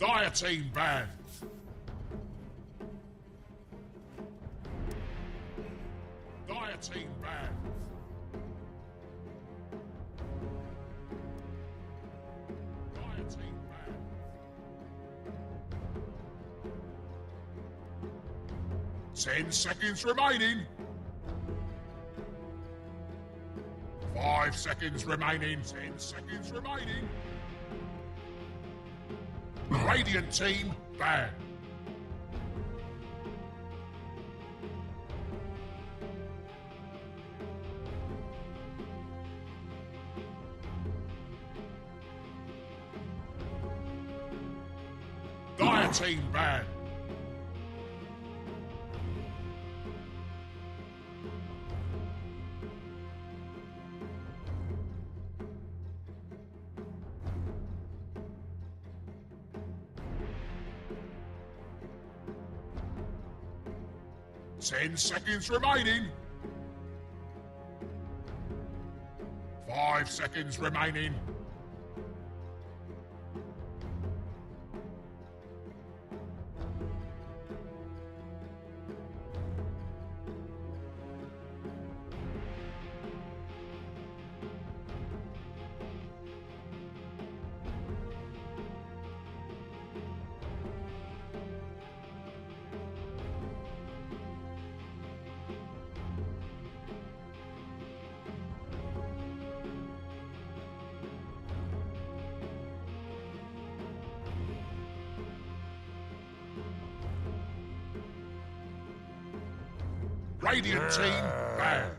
Dire team banned. Dire team banned. Dire team banned. 10 seconds remaining. 5 seconds remaining. 10 seconds remaining. Radiant team banned. Dire team banned. Ten seconds remaining. 5 seconds remaining. Radiant team banned.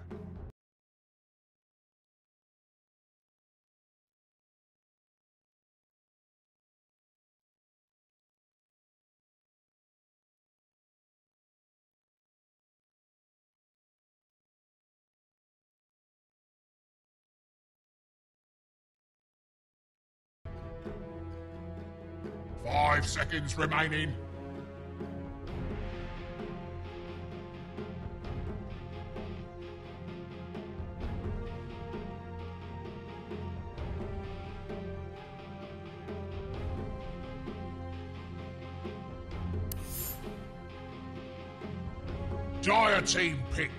Five seconds remaining. Dire team pick.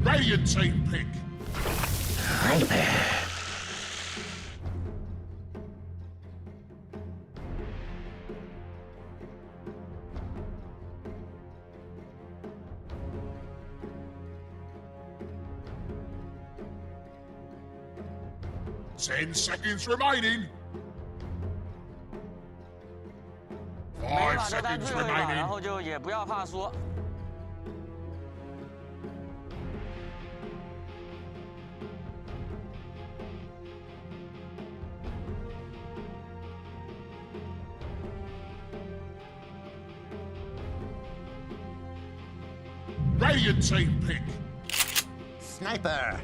Radiant team pick. Nightmare. Ten seconds remaining. 5 seconds remaining. 然后就也不要怕输。 Radiant team pick. Sniper.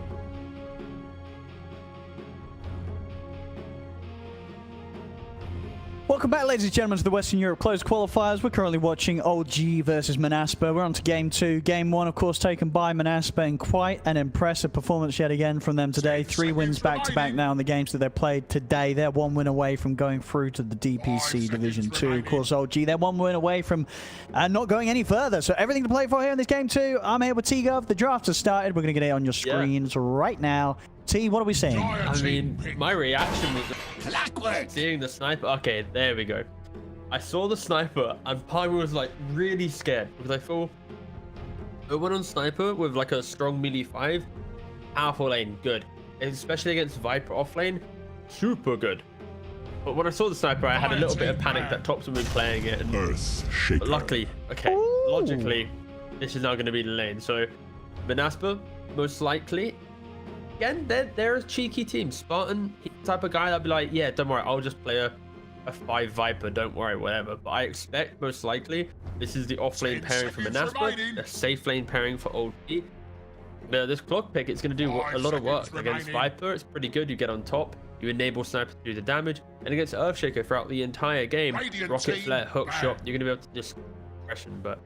Welcome back, ladies and gentlemen, to the Western Europe Closed Qualifiers. We're currently watching OG versus Monaspa. We're on to Game 2. Game 1, of course, taken by Monaspa, and quite an impressive performance yet again from them today. 3 wins back-to-back now in the games that they've played today. They're 1 win away from going through to the DPC Division 2. Of course, OG, they're 1 win away from not going any further. So everything to play for here in this Game 2. I'm here with T-Gov. The draft has started. We're going to get it on your screens right now. T, what are we saying? I mean, my reaction was seeing the sniper. Okay, there we go. I saw the sniper and part of me was like really scared because I thought it went on sniper with like a strong melee 5. Powerful lane, good. Especially against Viper off lane, super good. But when I saw the sniper, I had a little bit of panic that Tops would be playing it. And, but luckily, okay, logically, this is now going to be the lane. So, Monaspa, most likely. Again, they're a cheeky team. Spartan, type of guy that'd be like, yeah, don't worry, I'll just play a 5 Viper, don't worry, whatever. But I expect, most likely, this is the off-lane pairing for Monaspa, a safe lane pairing for Old P. But this clock pick, it's going to do a lot of work. Against Viper, it's pretty good. You get on top, you enable Sniper to do the damage. And against Earthshaker throughout the entire game, rocket flare, hook shot, you're going to be able to just aggression. But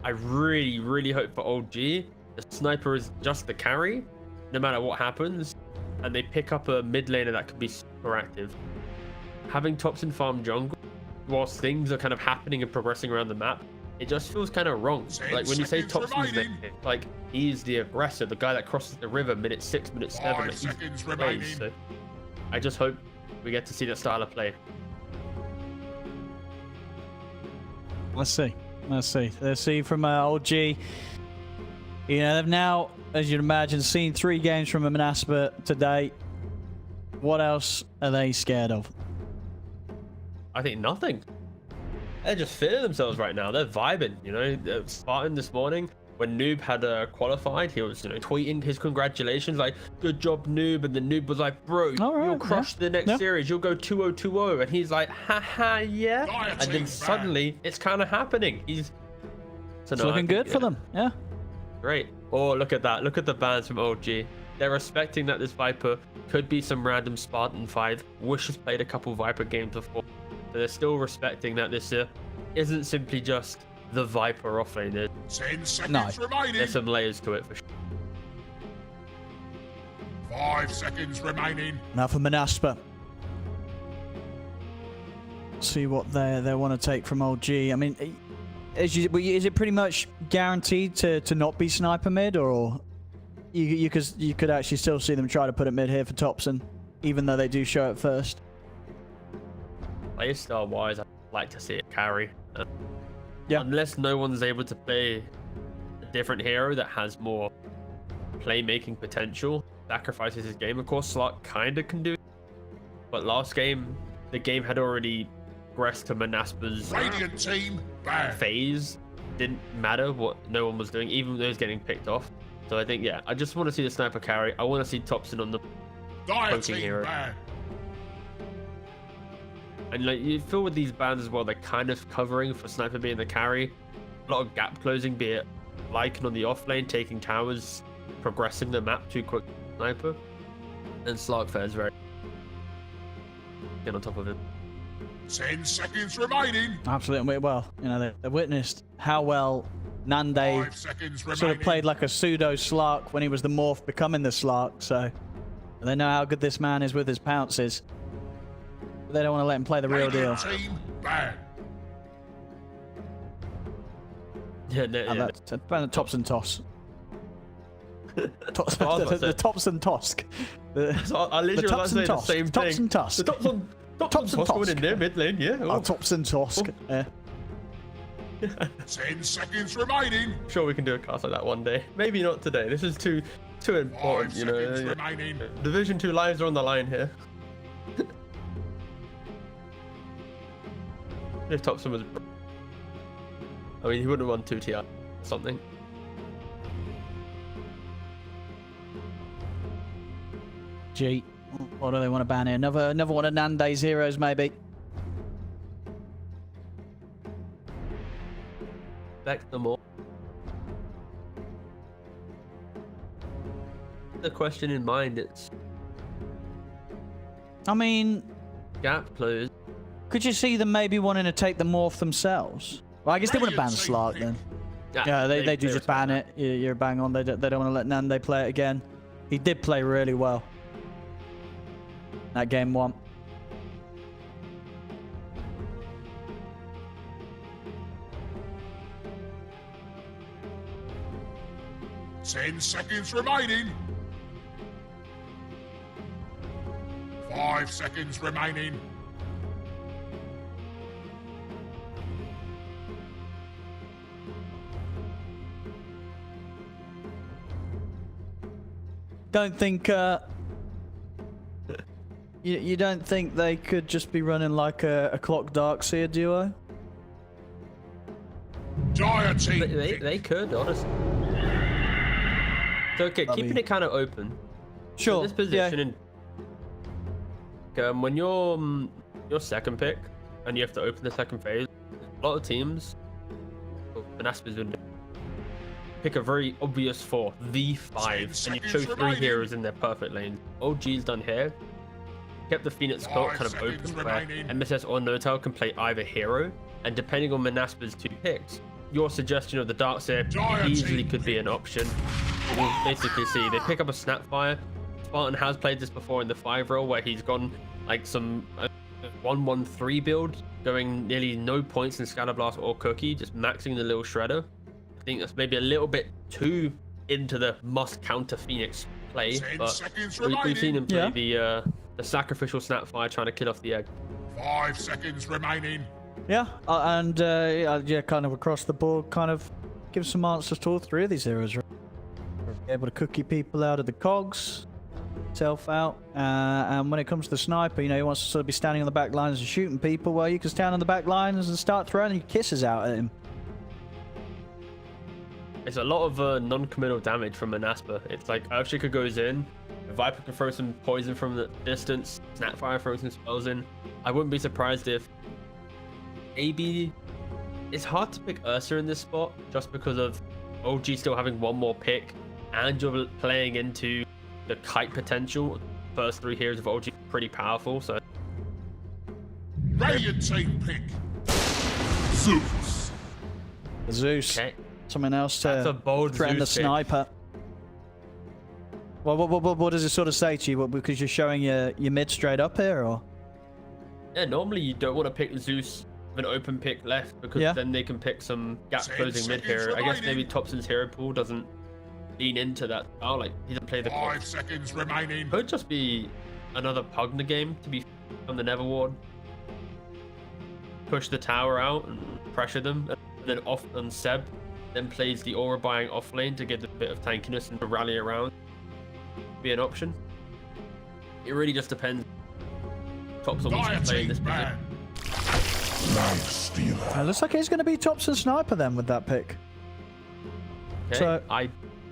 I really, really hope for Old G, the Sniper is just the carry. no matter what happens, and they pick up a mid laner that could be super active. Having Topson farm jungle, whilst things are kind of happening and progressing around the map, it just feels kind of wrong. Like when you say Topson's there, like he's the aggressor, the guy that crosses the river minute 6, minute 7. 5 Like, seconds plays, remaining. so I just hope we get to see that style of play. Let's see. Let's see. Let's see from OG. You know, they've now, as you'd imagine, seen 3 games from Monaspa today. What else are they scared of? I think nothing. They're just feeling themselves right now. They're vibing, you know. Spartan this morning, when Noob had qualified, he was, you know, tweeting his congratulations, like, good job, Noob. And the Noob was like, bro, you'll crush the next series. You'll go 2-0-2-0. And he's like, haha, yeah. And then suddenly, it's kind of happening. It's looking good for them, yeah. Great. Oh, look at that. Look at the bans from OG. They're respecting that this Viper could be some random Spartan 5. Wish has played a couple Viper games before. So they're still respecting that this isn't simply just the Viper offlane. 10 seconds remaining. There's some layers to it for sure. 5 seconds remaining. Now for Monaspa. See what they want to take from OG. I mean, is it pretty much guaranteed to not be sniper mid, or you could actually still see them try to put it mid here for Topson, even though they do show it first? Playstyle wise, I'd like to see it carry. Yeah. Unless no one's able to play a different hero that has more playmaking potential, sacrifices his game. Of course, Slark kind of can do it, but last game, the game had already progressed to Monaspa's Radiant team banned. phase. Didn't matter what no one was doing, even though he was getting picked off. So I think, yeah, I just want to see the sniper carry. I want to see Topson on the Dire poking team hero. banned. And like you feel with these bans as well, they're kind of covering for sniper being the carry. A lot of gap closing, be it Lycan on the off lane, taking towers, progressing the map too quick. Sniper and Slark fares very get on top of him. 10 seconds remaining. Absolutely. Well, you know, they witnessed how well Nande 5 seconds remaining. sort of played like a pseudo Slark when he was the morph becoming the Slark, so they know how good this man is with his pounces. But they don't want to let him play the real deal. Radiant team banned. Yeah, That's a Topson toss. The Topson Tosk. I literally was saying the same thing. Topson Tusk. The Topson Tosk going in there mid lane, yeah. Oh, Topson Tosk. Yeah. 10 seconds remaining. I'm sure we can do a cast like that one day. Maybe not today. This is too important, 5 you seconds know. remaining. Division 2 lives are on the line here. If Topson was, I mean, he wouldn't have won 2 TI or something. Gee, what do they want to ban here? Another one of Nande's heroes, maybe. Back them all. The question in mind, it's I mean, gap closed. could you see them maybe wanting to take the morph themselves? Well, I guess they wouldn't ban Slark then. Yeah, they do just ban it. You're bang on. They don't want to let Nande play it again. He did play really well. That game 1. Ten seconds remaining. 5 seconds remaining. Don't think you don't think they could just be running like a Clock Darkseer duo? Dire team. They could, honestly. So, okay, keeping it kind of open. Sure. This position, when you're second pick and you have to open the second phase, a lot of teams, Monaspa's been pick a very obvious 4, V5, and you chose 3 heroes in their perfect lane. OG's done here. Kept the Phoenix cult kind of open, where MSS or Notal can play either hero, and depending on Monaspa's 2 picks, your suggestion of the Darkseer easily could be an option. we'll basically see. They pick up a Snapfire. Spartan has played this before in the 5 role where he's gone like some 1-1-3 build, going nearly no points in Scatterblast or Cookie, just maxing the little Shredder. I think that's maybe a little bit too into the must counter Phoenix play, but we've seen him play the sacrificial Snapfire trying to kill off the egg. 5 seconds remaining. Yeah, yeah, kind of across the board, kind of give some answers to all 3 of these heroes. Right? Able to cookie people out of the cogs, self out, and when it comes to the sniper, you know, he wants to sort of be standing on the back lines and shooting people. Well, you can stand on the back lines and start throwing your kisses out at him. It's a lot of non-committal damage from Monaspa. It's like Earthshaker goes in, Viper can throw some poison from the distance, Snapfire throws some spells in. I wouldn't be surprised if AB... It's hard to pick Ursa in this spot just because of OG still having 1 more pick and you're playing into the kite potential. First 3 heroes of OG pretty powerful, so... Radiant team pick. Zeus. Zeus. Okay. Something else That's a to bold threaten the Zeus pick. sniper. Well, what does it sort of say to you? What, because you're showing your mid straight up here, or? Yeah, normally you don't want to pick Zeus with an open pick left because then they can pick some gap closing mid hero. I guess maybe Thompson's hero pool doesn't lean into that. Oh, like he doesn't play the 5 seconds remaining. Could just be another Pugna game to be on the Nether Ward. Push the tower out and pressure them, and then off on Seb. Then plays the aura buying off lane to get a bit of tankiness and to rally around. Be an option. It really just depends. Thompson wants to play in this position. Looks like he's going to be Thompson sniper then with that pick. Okay. So I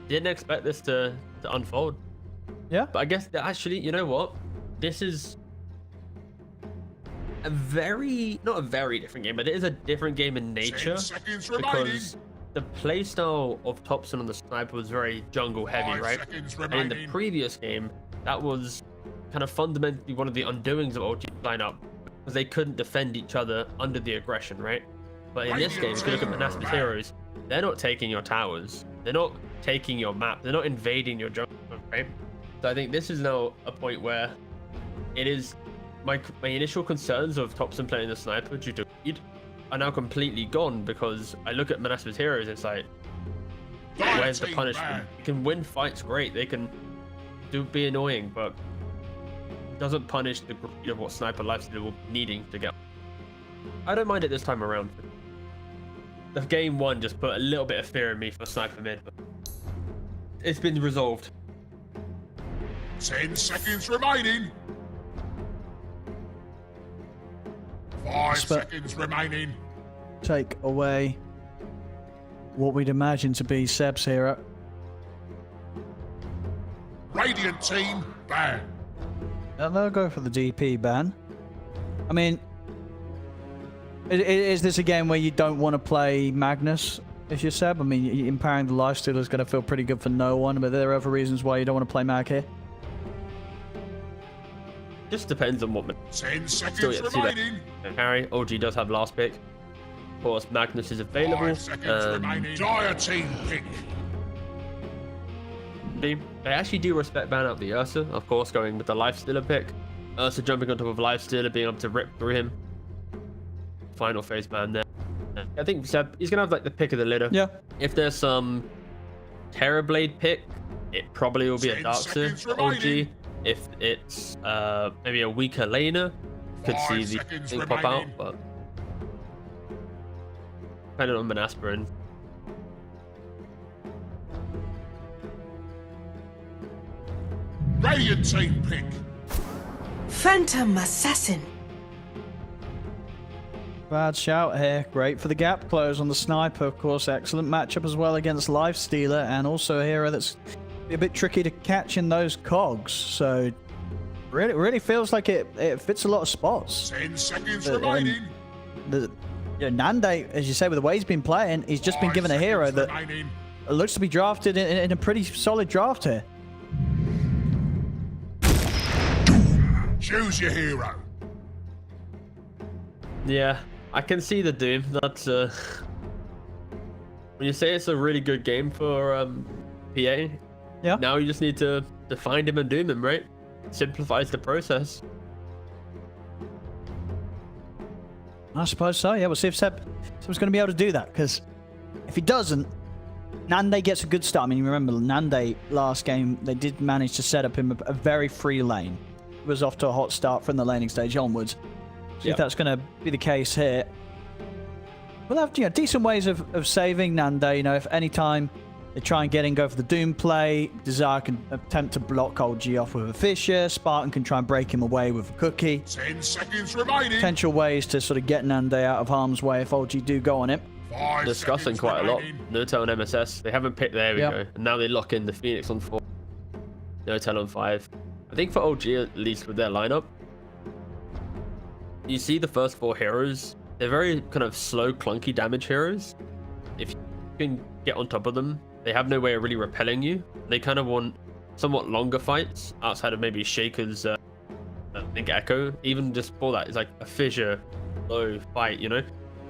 didn't expect this to unfold. Yeah. But I guess that actually, you know what? This is a not a very different game, but it is a different game in nature because the playstyle of Thompson on the sniper was very jungle heavy, right? And in the previous game, that was kind of fundamentally one of the undoings of OG lineup because they couldn't defend each other under the aggression, right? But in this game, if you look at Monaspa's heroes, they're not taking your towers, they're not taking your map, they're not invading your jungle, right? So I think this is now a point where it is my initial concerns of Thompson playing the sniper due to lead are now completely gone because I look at Monaspa's heroes, it's like, where's the punishment? They can win fights, great, they can be annoying, but it doesn't punish the greed of what Sniper Lifesteal will be needing to get. I don't mind it this time around. The game 1 just put a little bit of fear in me for Sniper mid, but it's been resolved. 10 seconds remaining. 5 seconds remaining. Take away what we'd imagine to be Seb's hero. Radiant team ban. And they'll go for the DP ban. I mean, is this a game where you don't want to play Magnus if you're Seb? I mean, empowering the lifesteal is going to feel pretty good for no one, but there are other reasons why you don't want to play Mag here. Just depends on what. 10 seconds remaining. Harry, OG does have last pick. Of course, Magnus is available. 5 seconds remaining. Dire team pick. They actually do respect ban out the Ursa, of course, going with the Lifestealer pick. Ursa jumping on top of Lifestealer, being able to rip through him. Final phase ban there. I think Seb, he's gonna have like the pick of the litter. Yeah. If there's some Terrorblade pick, it probably will be a Darkseer OG. If it's maybe a weaker laner, could see the thing pop out, but depending on Monaspa and Radiant team pick. Phantom Assassin. Bad shout here. Great for the gap close on the sniper, of course. Excellent matchup as well against Lifestealer, and also a hero that's a bit tricky to catch in those cogs. So really feels like it fits a lot of spots. 10 seconds remaining. Nande, as you say, with the way he's been playing, he's just been given a hero that looks to be drafted in a pretty solid draft here. Choose your hero. yeah, I can see the Doom. That's when you say it's a really good game for PA, Yeah. Now you just need to find him and doom him, right? Simplifies the process. I suppose so. Yeah, we'll see if Seb's going to be able to do that. Because if he doesn't, Nande gets a good start. I mean, you remember Nande last game, they did manage to set up him a very free lane. He was off to a hot start from the laning stage onwards. See if that's going to be the case here. We'll have decent ways of saving Nande. You know, if any time they try and get in, go for the Doom play, Desire can attempt to block old G off with a Fisher. Spartan can try and break him away with a Cookie. 10 seconds remaining. Potential ways to sort of get Nande out of harm's way if old G do go on it. 5 Discussing seconds quite a lot. remaining. Notel and MSS. They haven't picked. There we Yep. go. And now they lock in the Phoenix on 4. Notel on 5. I think for OG, at least with their lineup, you see the first 4 heroes. They're very kind of slow, clunky damage heroes. If you can get on top of them, they have no way of really repelling you. They kind of want somewhat longer fights outside of maybe Shaker's I think Echo. Even just for that, it's like a fissure, low fight, you know?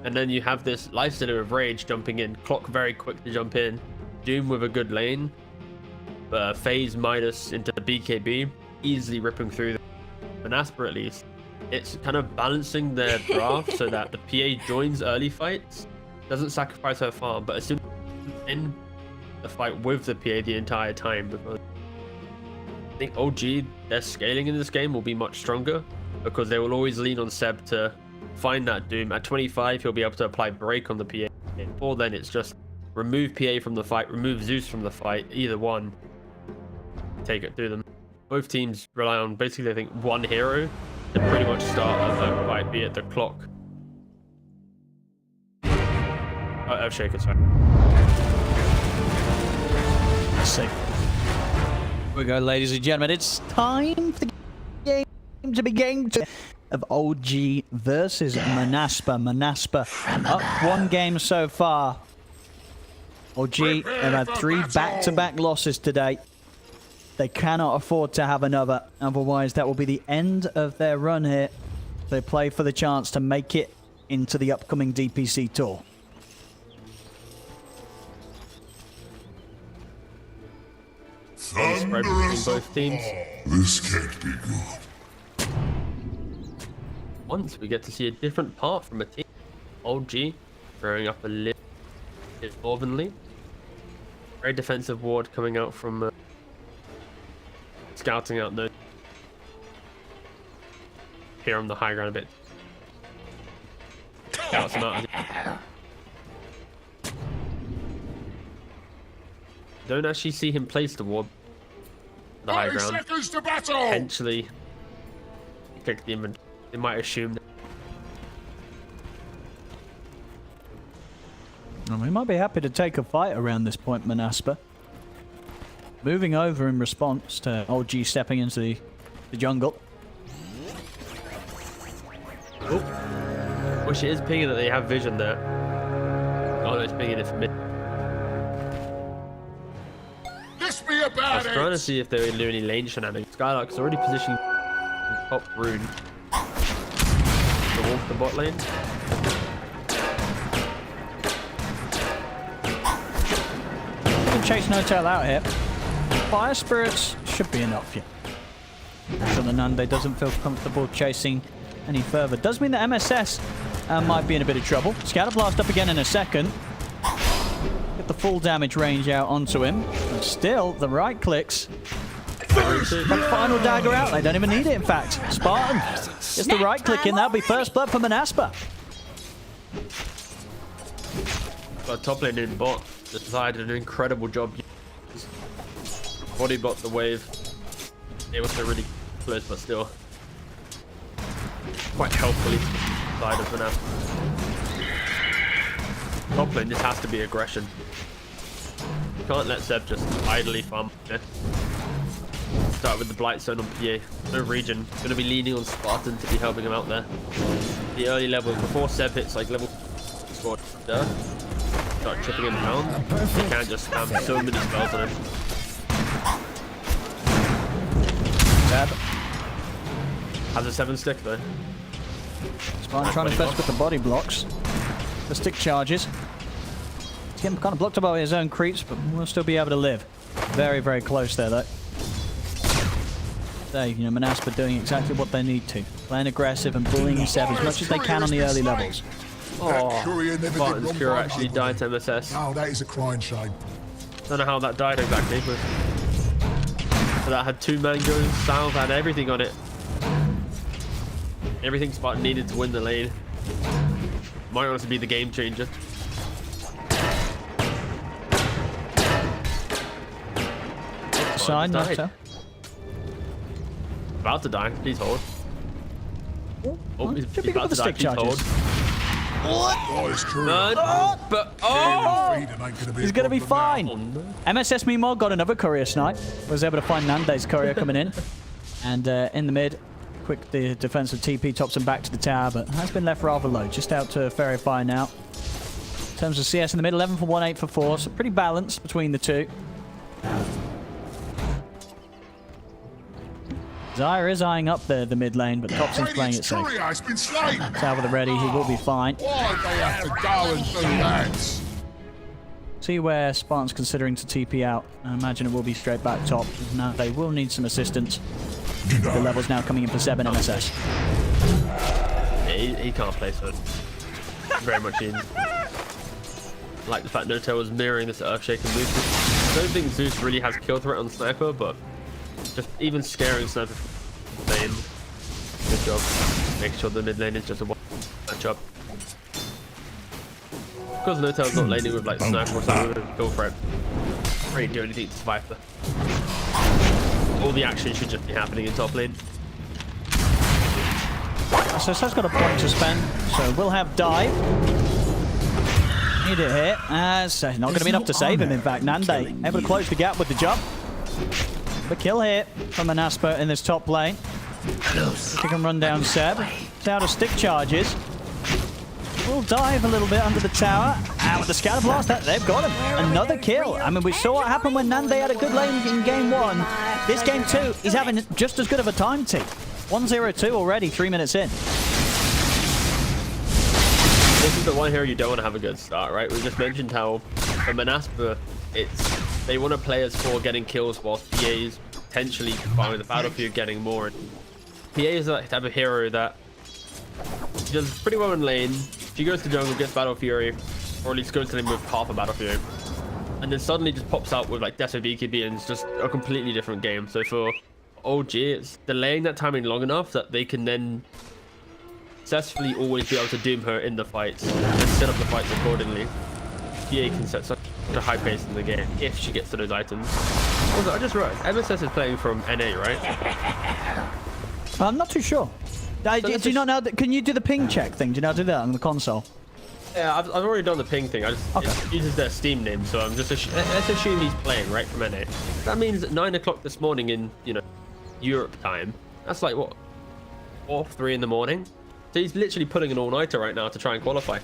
And then you have this Lifestealer of Rage jumping in, Clock very quick to jump in, Doom with a good lane, Phase Midas into the BKB, easily ripping through the Monaspa at least. It's kind of balancing their draft so that the PA joins early fights, doesn't sacrifice her farm, but as soon as in the fight with the PA the entire time, because I think OG, their scaling in this game will be much stronger because they will always lean on Seb to find that Doom. At 25, he'll be able to apply break on the PA. Before then, it's just remove PA from the fight, remove Zeus from the fight, either one, take it through them. Both teams rely on basically, I think, one hero to pretty much start a fight, be it the Clock. Shaker, sorry. Safe. Here we go, ladies and gentlemen. It's time for the game to begin. Of OG versus Monaspa. Monaspa up 1 game so far. OG have had 3 back-to-back losses today. They cannot afford to have another. Otherwise, that will be the end of their run here. They play for the chance to make it into the upcoming DPC tour. Spread between both teams. This can't be good. Once we get to see a different part from a team. OG throwing up a little bit northernly. Very defensive ward coming out from scouting out the here on the high ground a bit. Scouts him out. Don't actually see him place the ward the high 30 ground. seconds to battle. Potentially click the inventory. They might assume that. Well, we might be happy to take a fight around this point, Monaspa. Moving over in response to OG stepping into the jungle. Oh. Wish it is pinging that they have vision there. Oh no, it's pinging it for mid. This be a I bad was trying to hit. see if they would do any lane shenanigans. Skylark's already positioning top rune to walk the bot lane. You can chase No-Tail out here. Fire Spirits should be enough, yeah. So the Nande doesn't feel comfortable chasing any further. Does mean that MSS might be in a bit of trouble. Scatter Blast up again in a second. Get the full damage range out onto him. And still, the right clicks. But final dagger out. They don't even need it, in fact. Spartan gets the right click in. That'll be first blood for Monaspa. But top lane in bot decided an incredible job. Body bot the wave. It was really close, but still quite helpfully side of Monaspa. Top lane, this has to be aggression. You can't let Seb just idly farm. Yeah. Start with the Blight Zone on PA. No region. Gonna be leaning on Spartan to be helping him out there. The early levels before Seb hits like level 4. Start chipping him down. You can't just spam so many spells on him. Seb. Has a 7 stick though. Spartan trying his best with the body blocks. The stick charges. He's getting kind of blocked by his own creeps, but we'll still be able to live. Very, very close there, though. So, you know, Monaspa doing exactly what they need to. Playing aggressive and bullying Seb as much as they can on the early levels. Oh, Barton's Cure actually died to MSS. Oh, that is a crying shame. Don't know how that died exactly, but that had 2 mangoes, Salve had everything on it. Everything Spartan needed to win the lane. Might honestly be the game changer. Side, died. About to die, please hold. Oh, he's about to die, please hold. Oh, it's true. He's gonna be fine. Oh, no. MSS meanwhile got another courier snipe. Was able to find Nande's courier coming in. And in the mid, quick the defensive TP tops him back to the tower, but has been left rather low. Just out to verify now. In terms of CS in the mid, 11 for 1, 8 for 4. So pretty balanced between the two. Zyre is eyeing up the mid lane, but Topson's playing it safe. It's been slain. Tower with the ready, he will be fine. Why they have to go and do that? See where Spartan's considering to TP out. I imagine it will be straight back top. Now they will need some assistance. The levels now coming in for 7 MSS. Yeah, he can't play so very much in. Like the fact Notel was mirroring this Earthshaker move. I don't think Zeus really has kill threat on Sniper, but just even scaring Sniper from lane. Good job. Make sure the mid lane is just a one matchup. Because Notel's not laning with like Sniper or something with kill threat. Really do anything to survive there. All the action should just be happening in top lane. So Seb's got a point to spend, so we'll have dive. Need it here. So not going to be enough to save him, in fact. Nande able to close the gap with the jump. The kill here from Monaspa in this top lane. He can run down Seb. It's out of stick charges. We'll dive a little bit under the tower. And with the scatter blast, they've got him. Another kill. I mean, we saw what happened when Nande had a good lane in game 1. This game 2, he's having just as good of a time too. 1-0-2 already, 3 minutes in. This is the one here you don't want to have a good start, right? We just mentioned how for Monaspa, they want to play as 4 getting kills whilst PA's potentially following the battlefield getting more. PA is that type of hero that she does pretty well in lane. She goes to jungle, gets Battle Fury, or at least goes to lane with half a Battle Fury. And then suddenly just pops out with like Death of BKB and it's just a completely different game. So for OG, it's delaying that timing long enough that they can then successfully always be able to doom her in the fights and set up the fights accordingly. PA can set such a high pace in the game if she gets to those items. Also, I just realized MSS is playing from NA, right? I'm not too sure. Do you not know that? Can you do the ping check thing? Do you know how to do that on the console? Yeah, I've already done the ping thing. It uses their Steam name, so I'm just let's assume he's playing right from NA. That means at 9 o'clock this morning in Europe time. That's like what 4, 3 in the morning. So he's literally putting an all-nighter right now to try and qualify.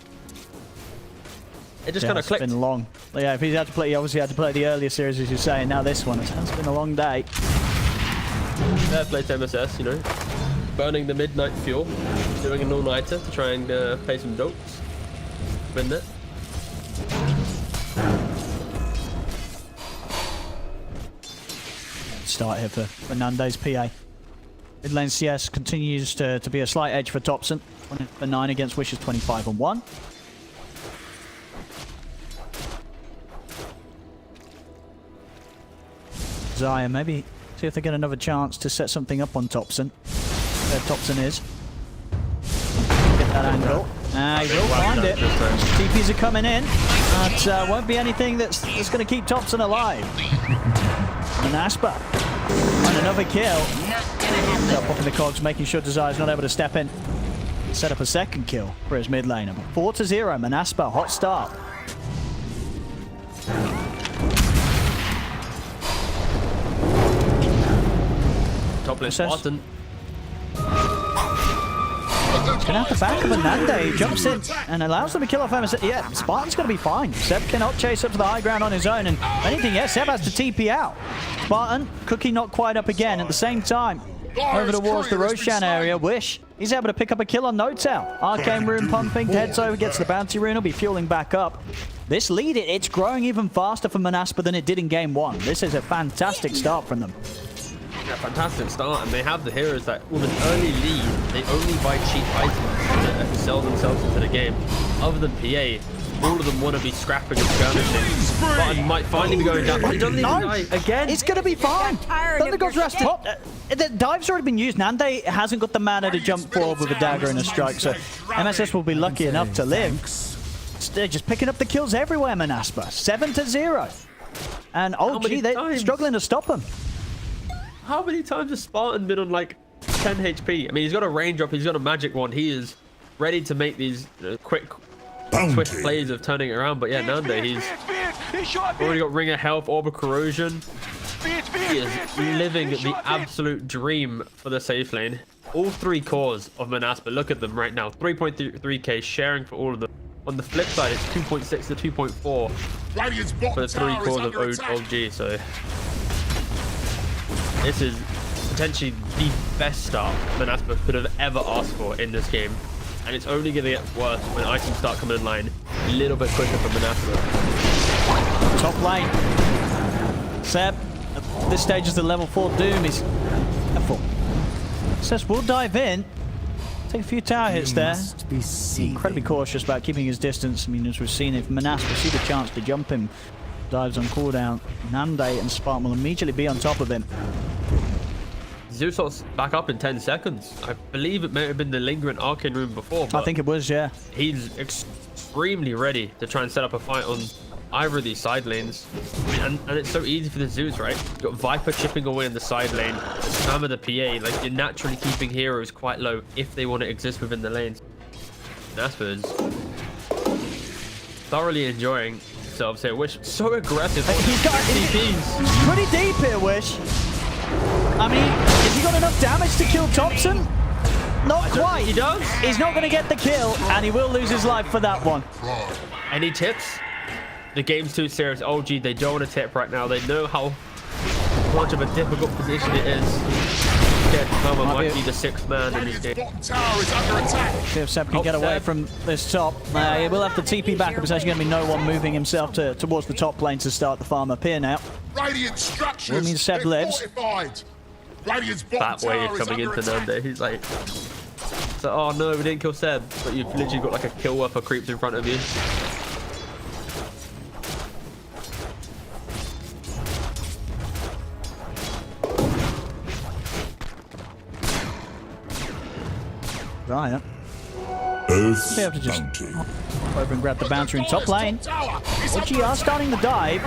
It just kind of clicked. It's been long. Yeah, if he had to play, he obviously had to play the earlier series, as you're saying. Now this one, it's been a long day. Fair play to MSS, burning the midnight fuel, doing an all-nighter to try and pay some jokes. Win that. Start here for Fernande's PA. Mid lane CS continues to be a slight edge for Topson. 20 for 9 against Wishes 25 and 1. Zaya, maybe see if they get another chance to set something up on Topson. There Topson is. Get that angle. He will find it. TPs are coming in. But won't be anything that's going to keep Topson alive. Monaspa on another kill. Popping the cogs, making sure Desire's not able to step in. Set up a second kill for his mid laner. 4-0, Monaspa, hot start. Top lane Spartan. Gonna have the back of Nande. He jumps in and allows them to kill off MSS. Yeah, Spartan's gonna be fine. Seb cannot chase up to the high ground on his own. And if anything, yes, Seb has to TP out. Spartan, Cookie not quite up again. At the same time, over towards the Roshan area, Wish, he's able to pick up a kill on Notel. Arcane Rune pumping, heads over, gets the bounty rune, he'll be fueling back up. This lead, it's growing even faster for Monaspa than it did in game 1. This is a fantastic start from them. Yeah, fantastic start, and they have the heroes that, with an early lead, they only buy cheap items that sell themselves into the game. Other than PA, all of them want to be scrapping and skirmishing. But might finally be going down. He doesn't even die again. It's going to be fine. Thunder God's rest top. The dive's already been used. Nande hasn't got the mana to jump forward with a dagger and a strike, so MSS will be lucky enough to live. They're just picking up the kills everywhere, Monaspa. 7-0. And OG, they're struggling to stop them. How many times has Spartan been on like 10 HP? I mean, he's got a range up, he's got a magic one. He is ready to make these quick, swift plays of turning it around. But yeah, Nande, he's already got Ring of Health, Orb of Corrosion. He is living the absolute dream for the safe lane. All 3 cores of Monaspa, look at them right now. 3.3k sharing for all of them. On the flip side, it's 2.6 to 2.4 for the 3 cores of OG. So this is potentially the best start Monaspa could have ever asked for in this game. And it's only going to get worse when items start coming in line a little bit quicker for Monaspa. Top lane. Seb, at this stage is the level 4 Doom. He's careful. Says we'll dive in. Take a few tower hits there. Incredibly cautious about keeping his distance. I mean, as we've seen, if Monaspa see the chance to jump him, dives on cooldown, Nande and Spartan will immediately be on top of him. Zeus's back up in 10 seconds. I believe it may have been the lingering Arcane Rune before. But I think it was, yeah. He's extremely ready to try and set up a fight on either of these side lanes. And it's so easy for the Zeus, right? You've got Viper chipping away in the side lane, Spam of the PA, like you're naturally keeping heroes quite low if they want to exist within the lanes. Monaspa is thoroughly enjoying themselves here. Wish so aggressive. He's got TPs. Pretty deep here, Wish. I mean, has he got enough damage to kill Thompson? Not quite. He does. He's not going to get the kill, and he will lose his life for that one. Any tips? The game's too serious. OG, they don't want to tip right now. They know how much of a difficult position it is. Karma might be the 6th man in this game. See if Seb can get away from this top. He will have to TP back up. There's actually going to be no one moving himself towards the top lane to start the farm up here now. Radiant structures. Will mean Seb lives. That way is coming into Nande. He's like, so, oh no, we didn't kill Seb, but you've literally got like a kill worth of creeps in front of you. Right. Be able to just over and grab the bouncer in top lane. OG are starting the dive.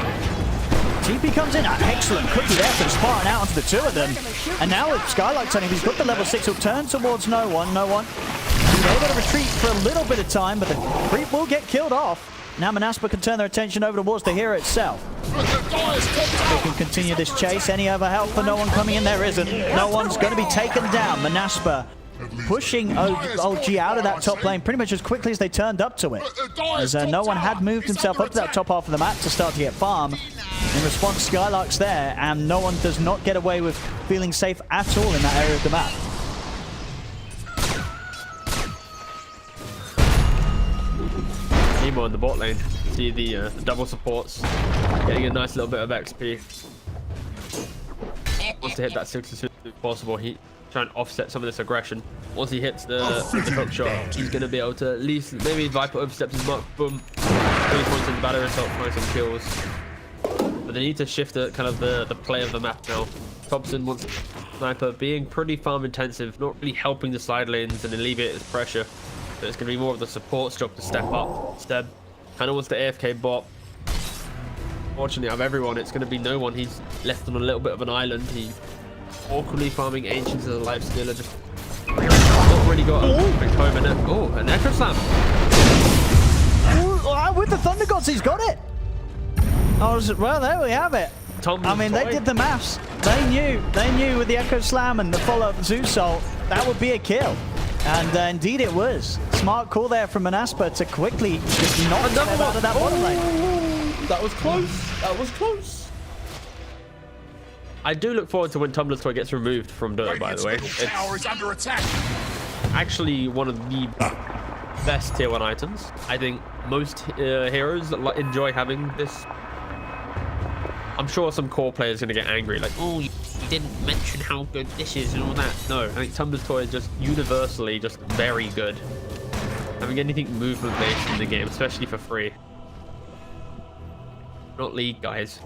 TP comes in. Excellent cookie there from Spartan out onto the 2 of them. And now with Skylark turning, he's got the level 6. He'll turn towards no one. He's able to retreat for a little bit of time, but the creep will get killed off. Now Monaspa can turn their attention over towards the hero itself. They can continue this chase. Any other help for no one coming in? There isn't. No one's going to be taken down. Monaspa pushing OG out of that top lane pretty much as quickly as they turned up to it. As no one had moved himself up to that top half of the map to start to get farm. In response, Skylark's there, and no one does not get away with feeling safe at all in that area of the map. Nemo in the bot lane. See the double supports. Getting a nice little bit of XP. Wants to hit that 6 as soon as possible. He try and offset some of this aggression. Once he hits the hook shot, he's going to be able to at least maybe Viper oversteps his mark. Boom. 3 points in the battery assault, find some kills. But they need to shift the play of the map now. Thompson wants Sniper being pretty farm intensive, not really helping the side lanes and alleviate his pressure. So it's going to be more of the support's job to step up. Instead, kind of wants the AFK bot. Fortunately, out of everyone, it's going to be no one. He's left on a little bit of an island. He's awkwardly farming Ancients as a life stealer. Just not really got a perfect home in it. Oh, an Echo Slam. With the Thunder Gods, he's got it. Oh, well, there we have it. I mean, they did the maths. They knew with the Echo Slam and the follow-up Zeus ult, that would be a kill. And indeed it was. Smart call there from Monaspa to quickly just knock them out of that bottom lane. That was close. That was close. I do look forward to when Tumbler's Toy gets removed from Dirt, by the way. It's actually one of the best tier 1 items. I think most heroes that enjoy having this. I'm sure some core players going to get angry, like, oh, you didn't mention how good this is and all that. No, I think Tumblr's toy is just universally just very good. Having anything movement based in the game, especially for free. Not League, guys.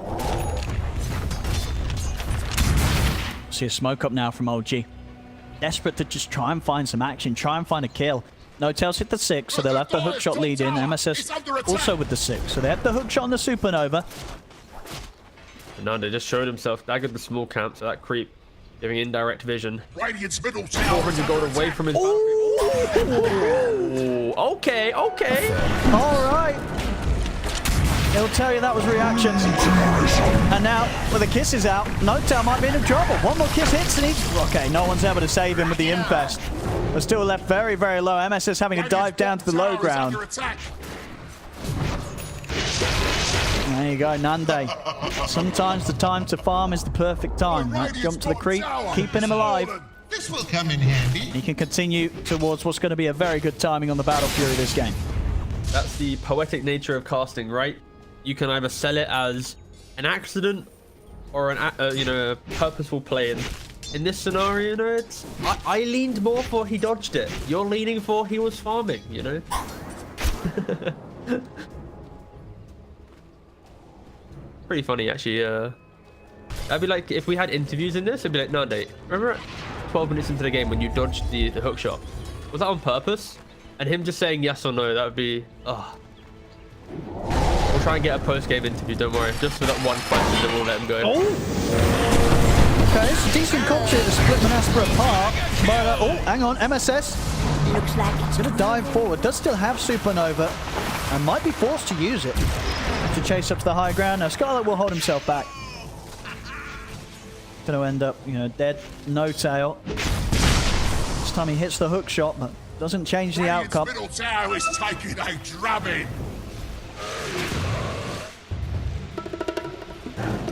See a smoke up now from OG. Desperate to just try and find some action, try and find a kill. No-Tails hit the 6, so they'll have the hookshot lead in. MSS also with the 6, so they have the hookshot on the Supernova. Nanda just showed himself, daggered the small camp, so that creep giving indirect vision. Radiant's middle tower. 400 gold away from his okay. All right. It'll tell you that was reactions. And now, with the kisses out, No-Tail might be in trouble. One more kiss hits and he's... Okay, no one's able to save him with the infest. We're still left very, very low. MSS having to dive down to the low ground. There you go, Nande. Sometimes the time to farm is the perfect time. Right? Jump to the creep, keeping him alive. This will come in handy. He can continue towards what's going to be a very good timing on the Battle Fury this game. That's the poetic nature of casting, right? You can either sell it as an accident or an a purposeful play. And in this scenario, it's I leaned more for he dodged it. You're leaning for he was farming, you know. Pretty funny, actually. That'd be like if we had interviews in this. It'd be like, no, Nate. Remember, 12 minutes into the game when you dodged the hook shot, was that on purpose? And him just saying yes or no, that would be. We'll try and get a post-game interview, don't worry. Just for that one question, then we'll let him go. Oh! Okay, it's a decent culture to split Monaspa apart. But, oh, hang on, MSS. Looks like it's Going to dive forward. Does still have Supernova. And might be forced to use it to chase up to the high ground. Now, Scarlet will hold himself back. Going to end up, dead. No-Tail. This time he hits the hook shot, but doesn't change the outcome. Middle tower is taking a drubbing.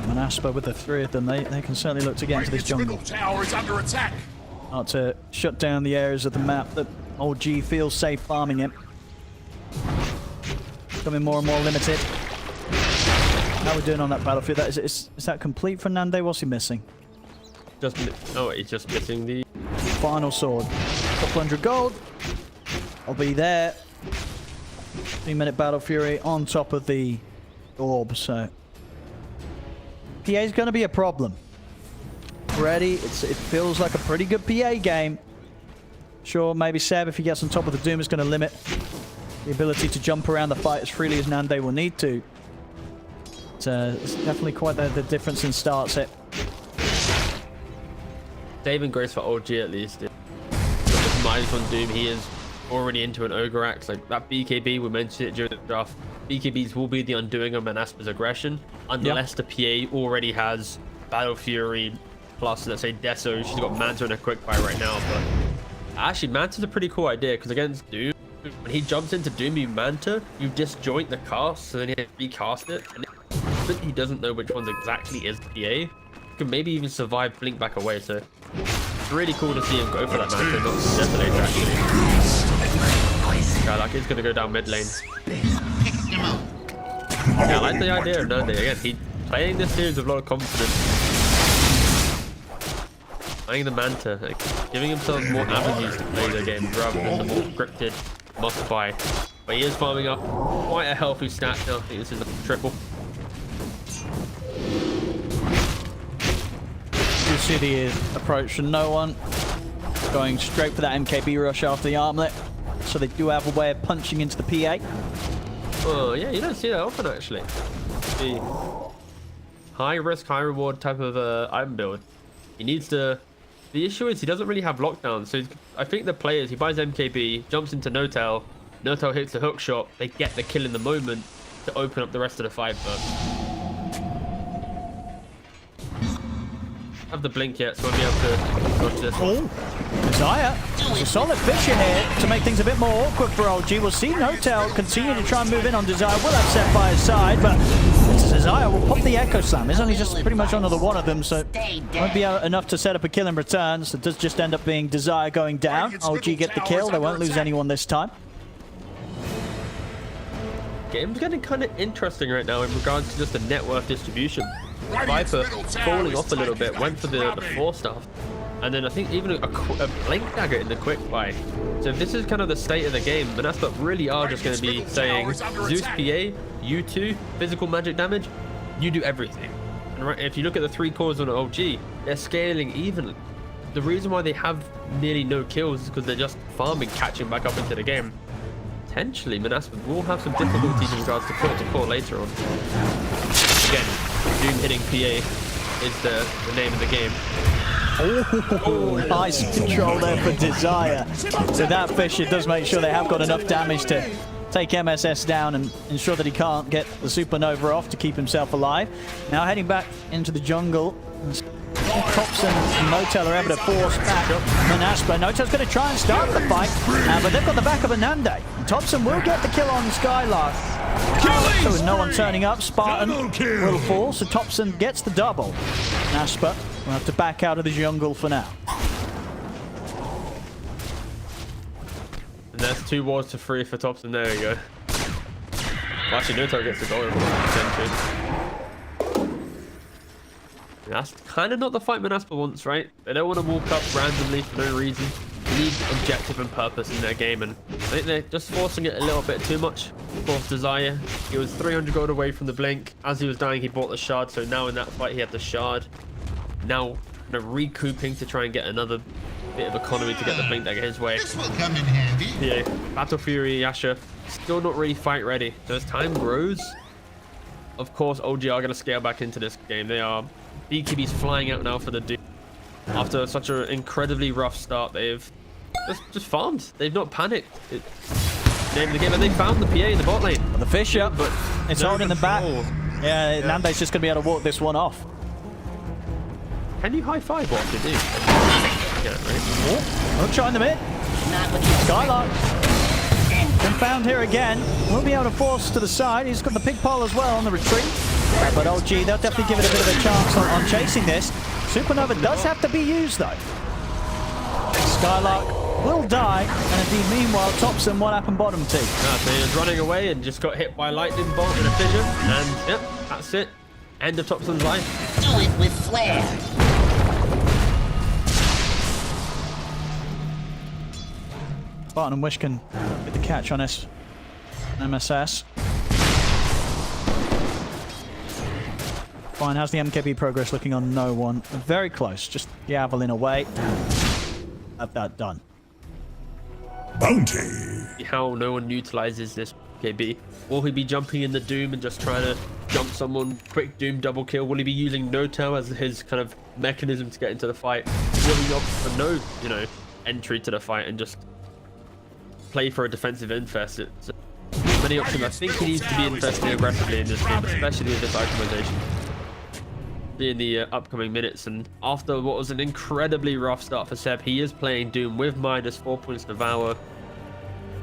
Monaspa with the 3 of them, they can certainly look to get into this jungle. Middle tower is under attack. Not to shut down the areas of the map that OG feels safe farming it. Becoming more and more limited. How are we doing on that battlefield? Is that complete for Nande? What's he missing? He's just missing the Final sword. Couple hundred gold. I'll be there. 3-minute Battle Fury on top of the orb, so PA is going to be a problem. Ready? It feels like a pretty good PA game. Sure, maybe Seb, if he gets on top of the Doom, is going to limit the ability to jump around the fight as freely as Nande will need to. It's definitely quite the difference in starts it. saving grace for OG at least. With minus on Doom, he is already into an Ogre Axe. Like that BKB, we mentioned it during the draft. BKBs will be the undoing of Manaspa's aggression, unless the PA already has Battle Fury plus, let's say, Deso. She's got Manta and a Quickfire right now, but actually, Manta's a pretty cool idea, because against Doom, when he jumps into Doom, you Manta, you disjoint the cast, so then he recast it, and he doesn't know which one exactly is the PA. You can maybe even survive Blink back away, so it's really cool to see him go for that Manta, not Desolator, actually. Yeah, like he's gonna go down mid lane. Yeah, I like the idea of Nande. Again, he's playing this series with a lot of confidence. Playing the Manta, like, giving himself more avenues to play the game rather than the more scripted must buy. But he is farming up quite a healthy stat now. I think this is a triple. You see the approach from no one. Going straight for that MKB rush after the armlet. So they do have a way of punching into the PA. Oh, yeah, you don't see that often, actually. The high risk, high reward type of item build. He needs to... The issue is he doesn't really have lockdown. So I think the players, he buys MKB, jumps into No-Tail. No-Tail hits the hook shot. They get the kill in the moment to open up the rest of the fight. But have the blink yet, so I'll be able to dodge this. Oh, Desire. There's a solid fish in here to make things a bit more awkward for OG. We'll see No-Tail continue to try and move in on Desire. Will have Set by his side, but Desire will pop the Echo Slam. He's only just pretty much another one of them, so won't be enough to set up a kill in return. So it does just end up being Desire going down. OG get the kill. They won't lose anyone this time. game's getting kind of interesting right now in regards to just the net worth distribution. Viper falling off a little bit, went for the 4-star. And then I think even a blink dagger in the quick buy. So if this is kind of the state of the game, Monaspa really are just going to be saying, Zeus PA, you 2, physical magic damage, you do everything. And right, if you look at the 3 cores on OG, they're scaling evenly. The reason why they have nearly no kills is because they're just farming, catching back up into the game. Potentially, Monaspa will have some difficulties in regards to core later on. Again, Doom hitting PA is the name of the game. Oh, nice control there for Desire. So that Fisher does make sure they have got enough damage to take MSS down and ensure that he can't get the Supernova off to keep himself alive. Now heading back into the jungle. Thompson and Notel are able to force back Monaspa. Notel's going to try and start the fight, but they've got the back of Anande. Thompson will get the kill on Skylark. So with no one turning up, Spartan will fall, so Thompson gets the double. Monaspa will have to back out of the jungle for now. And there's 2 wards to 3 for Thompson. There we go. Well, actually, Notel gets the goal. That's kind of not the fight Monaspa wants, right? They don't want to walk up randomly for no reason. They need objective and purpose in their game, and I think they're just forcing it a little bit too much. Of course, Desire, he was 300 gold away from the blink. As he was dying, he bought the shard, so now in that fight, he had the shard. Now, kind of recouping to try and get another bit of economy to get the blink dagger his way. This will come in handy. Yeah, Battle Fury, Yasha, still not really fight ready. So as time grows, of course, OG are going to scale back into this game. They are... BKB's flying out now for the Doom. After such an incredibly rough start, they've just farmed. They've not panicked. Name the game, and they found the PA in the bot lane. Well, the Fisher, but it's holding them back. Yeah, Nande's just going to be able to walk this one off. Can you high five what you do? Yeah, right. Oh, trying them in. Skylark. Confound here again. We'll be able to force to the side. He's got the pig pole as well on the retreat. But OG, they'll definitely give it a bit of a chance on chasing this. Supernova does have to be used though. Skylark will die, and indeed meanwhile Thompson, what happened bottom team? So he was running away and just got hit by a lightning bolt in a fission, and yep, that's it. End of Thompson's life. Do it with flair. Spartan and Wish can get the catch on this MSS. Fine, how's the MKB progress looking on no one? Very close, just Javelin away. Have that done. Bounty. How no one utilizes this KB. Will he be jumping in the Doom and just trying to jump someone, quick Doom double kill? Will he be using Notel as his kind of mechanism to get into the fight? Will he opt for no, entry to the fight and just play for a defensive infest? It's many options. I think he needs to be investing aggressively in this game, especially with this itemization in the upcoming minutes. And after what was an incredibly rough start for Seb, he is playing Doom with minus 4 points Devour,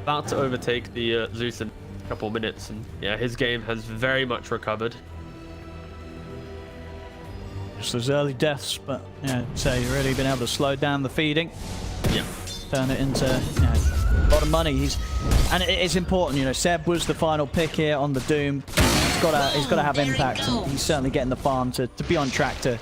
about to overtake the Zeus in a couple minutes, and yeah, his game has very much recovered. Just those early deaths, but yeah, so you've really been able to slow down the feeding. Yeah, turn it into a lot of money. And it's important, Seb was the final pick here on the Doom. He's got to have impact, and he's certainly getting the farm to be on track to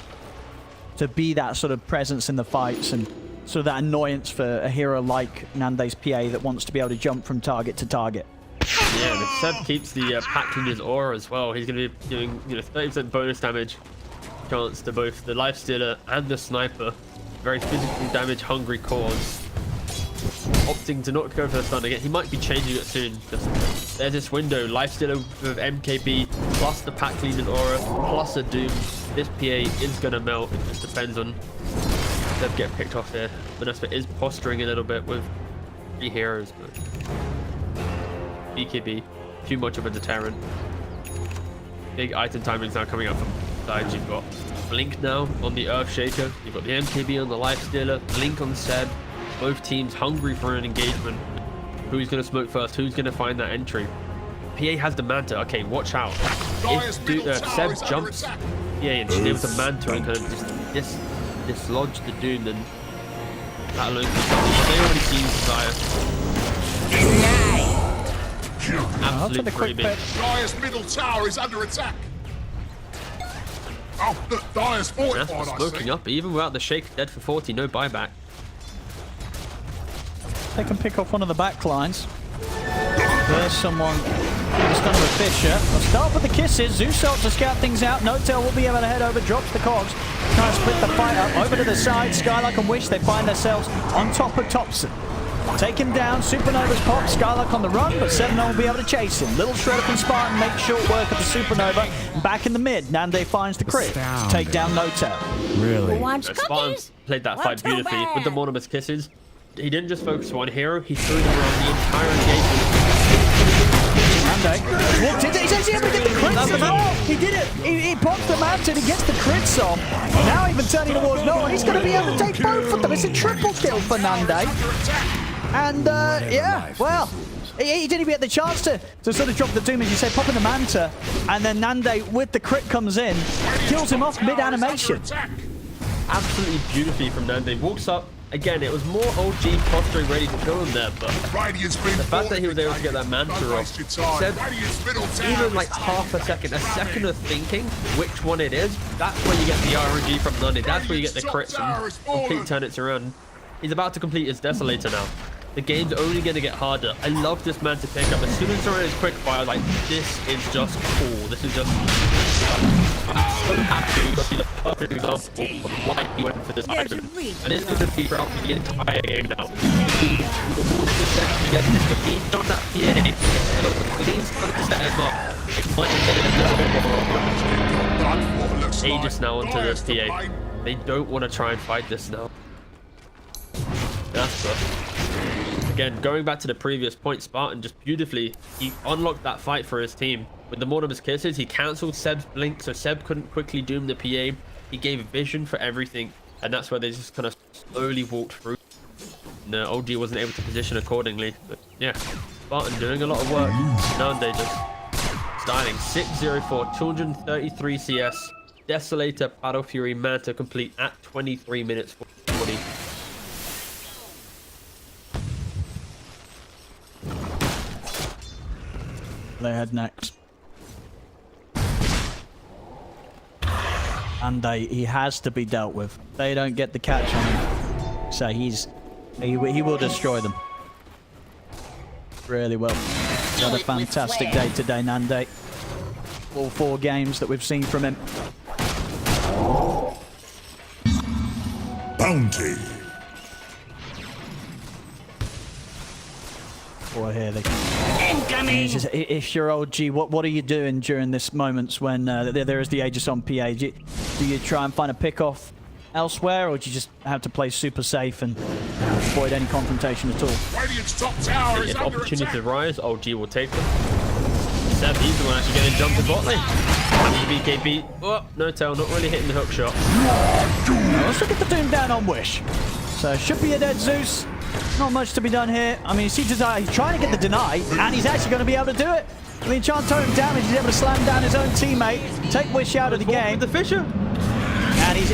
be that sort of presence in the fights and sort of that annoyance for a hero like Nande's PA that wants to be able to jump from target to target. Yeah, but Seb keeps the pack in his aura as well. He's going to be doing 30% bonus damage chance to both the Lifestealer and the Sniper. Very physically damage hungry cores. Opting to not go for the stun again. He might be changing it soon. There's this window. Lifestealer with MKB plus the pack lead and aura plus a Doom. This PA is going to melt. It just depends on if they get picked off here. Monaspa is posturing a little bit with 3 heroes, but BKB too much of a deterrent. Big item timings now coming up from sides. You've got Blink now on the Earthshaker. You've got the MKB on the Lifestealer. Blink on Seb. Both teams hungry for an engagement. Who's going to smoke first? Who's going to find that entry? PA has the Manta. Okay, watch out. If Seb jumps PA and she's able to Manta and kind of just dislodge the Doom, then that alone can be something. But they already seen Desire. you. Absolute the quick freebie. pick. Dire's middle tower is under attack. Oh, look, Dire's fortified, Monaspa I smoking see. up, even without the shake, dead for 40, no buyback. They can pick off one of the back lines. There's someone just under a Fisher. They'll start with the kisses. Zeus out to scout things out. No-Tail will be able to head over, drops the cogs. Try and split the fight up. Over to the side. Skylark and Wish, they find themselves on top of Thompson. Take him down. Supernova's pop. Skylark on the run, but 7-0 will be able to chase him. Little Shredder from Spartan makes short work of the Supernova. Back in the mid. Nande finds the crit to take down No-Tail. Really? Spartan played that fight beautifully with the Monaspa's kisses. He didn't just focus on one hero, he threw them around the entire engagement. Nande walked into. He's actually able to get the crits as well. He did it. He pops the mountain. He gets the crits off. Now even turning towards Noah. He's going to be able to take both of them. It's a triple kill for Nande. And yeah, well, he didn't even get the chance to sort of drop the doom, as you say, popping the Manta. And then Nande, with the crit, comes in, kills him off mid-animation. Absolutely beautifully from Nande. Walks up. Again, it was more OG posturing ready to kill him there, but the fact that he was able to get that Manta off, said even like half a second of thinking which one it is, that's where you get the RNG from Nande. That's where you get the crits and complete turn it around. He's about to complete his Desolator now. The game's only going to get harder. I love this man to pick up. As soon as they're in his quick fire, like, this is just cool. This is just... I'm so happy because he's a perfect example of why he went for this item. And this is the feature out the entire game now. He's done that PA. He's going to set him up. Aegis now onto this PA. They don't want to try and fight this now. That's good. Again, going back to the previous point, Spartan just beautifully, he unlocked that fight for his team. With the Mortimer's kisses, he cancelled Seb's blink, so Seb couldn't quickly doom the PA. He gave a vision for everything, and that's where they just kind of slowly walked through. And OG wasn't able to position accordingly. But yeah, Spartan doing a lot of work. Nande just styling 604, 233 CS, Desolator, Battle Fury, Manta complete at 23 minutes 40. They head next. And he has to be dealt with. They don't get the catch on him. So he will destroy them. Really well. He had a fantastic day today, Nande. All 4 games that we've seen from him. Bounty. Boy, here they come. If you're OG, what are you doing during this moments when there is the Aegis on PA? Do you try and find a pick off elsewhere, or do you just have to play super safe and avoid any confrontation at all? Radiant's top tower is If under opportunity attack. arises, OG will take them. Seb, he's the one actually getting jumped in bot lane. And the BKB, oh, No-Tail not really hitting the hook shot. Let's look at the doom down on Wish. So should be a dead Zeus. Not much to be done here. I mean, he's trying to get the deny, and he's actually going to be able to do it. I mean, enchant totem damage, he's able to slam down his own teammate, take Wish out of the game. With the Fisher. And he's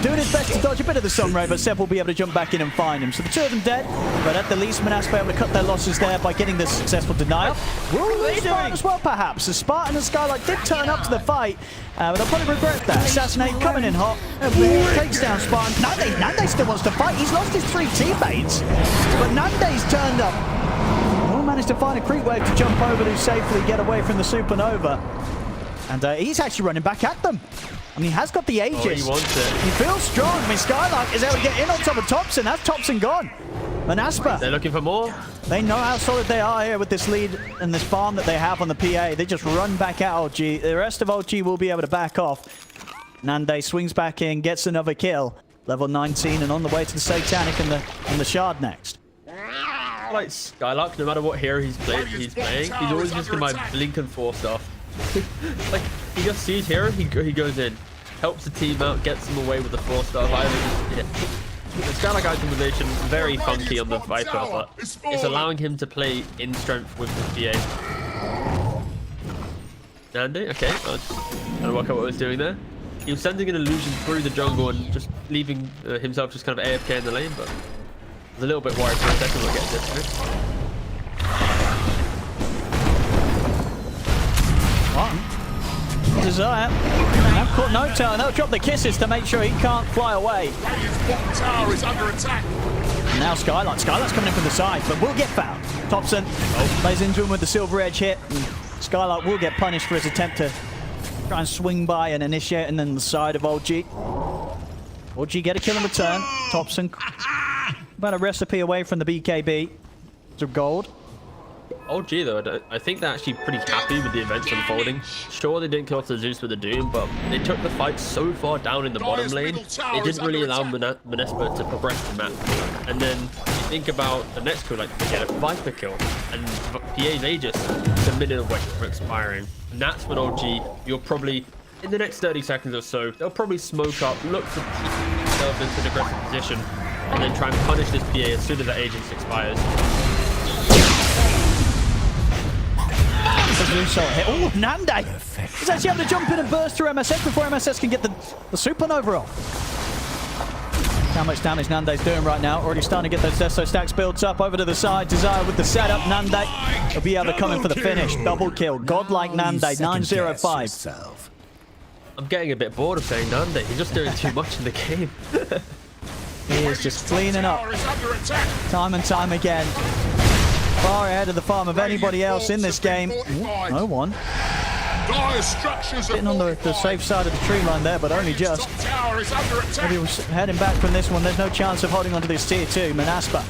doing his best to dodge a bit of the Sunray, but Seb will be able to jump back in and find him. So the 2 of them dead, but at the least Monaspa able to cut their losses there by getting the successful denial. Will lose Spartan as well, perhaps. The Spartan and Skylark did turn up to the fight, but they'll probably regret that. Assassinate coming in hot. Takes down Spartan. Nande still wants to fight. He's lost his 3 teammates, but Nande's turned up. Will managed to find a creep wave to jump over to safely get away from the Supernova. And he's actually running back at them. I mean, he has got the Aegis. Oh, he wants it. He feels strong. I mean, Skylark is able to get in on top of Thompson. That's Thompson gone. Monaspa, They're looking for more. they know how solid they are here with this lead and this farm that they have on the PA. They just run back at OG. The rest of OG will be able to back off. Nande swings back in, gets another kill. Level 19 and on the way to the Satanic and the Shard next. Like Skylark, no matter what hero he's playing, he's always just going to blink and force stuff. Like, he just sees hero, he goes in, helps the team out, gets them away with the 4 stuff. The Skylark itemization very funky on the Viper, but it's allowing him to play in strength with the PA. Nande, okay, I was trying to work out what I was doing there. He was sending an illusion through the jungle and just leaving himself just kind of AFK in the lane, but I was a little bit worried for a second we'll get this. Desire. Now caught no tail, and they'll drop the kisses to make sure he can't fly away. Radiant's bottom tower is under attack. Now Skylight. Skylight's coming in from the side, but will get fouled. Thompson plays into him with the silver edge hit. And Skylight will get punished for his attempt to try and swing by and initiate, and then the side of OG. OG get a kill in return. Thompson about a recipe away from the BKB. To gold. OG though, I think they're actually pretty happy with the events unfolding. Sure, they didn't kill off the Zeus with the Doom, but they took the fight so far down in the bottom lane, they didn't really allow Monaspa to progress the map. And then you think about the next kill, like they get a Viper kill, and PA's Aegis, it's a minute away from expiring. And that's when OG, you're probably, in the next 30 seconds or so, they'll probably smoke up, look for themselves into an aggressive position, and then try and punish this PA as soon as that Aegis expires. Oh, Nande! He's actually able to jump in and burst through MSS before MSS can get the supernova off. How much damage Nande's doing right now. Already starting to get those Deso stacks built up over to the side. Desire with the setup. Nande will be able to come in for the finish. Double kill. Godlike Nande. 905. I'm getting a bit bored of saying Nande. He's just doing too much in the game. He is just cleaning up time and time again. Far ahead of the farm of anybody else in this game. Ooh, no one. Getting on the safe side of the tree line there, but only just. Maybe we're heading back from this one. There's no chance of holding onto this tier 2. Manaspa.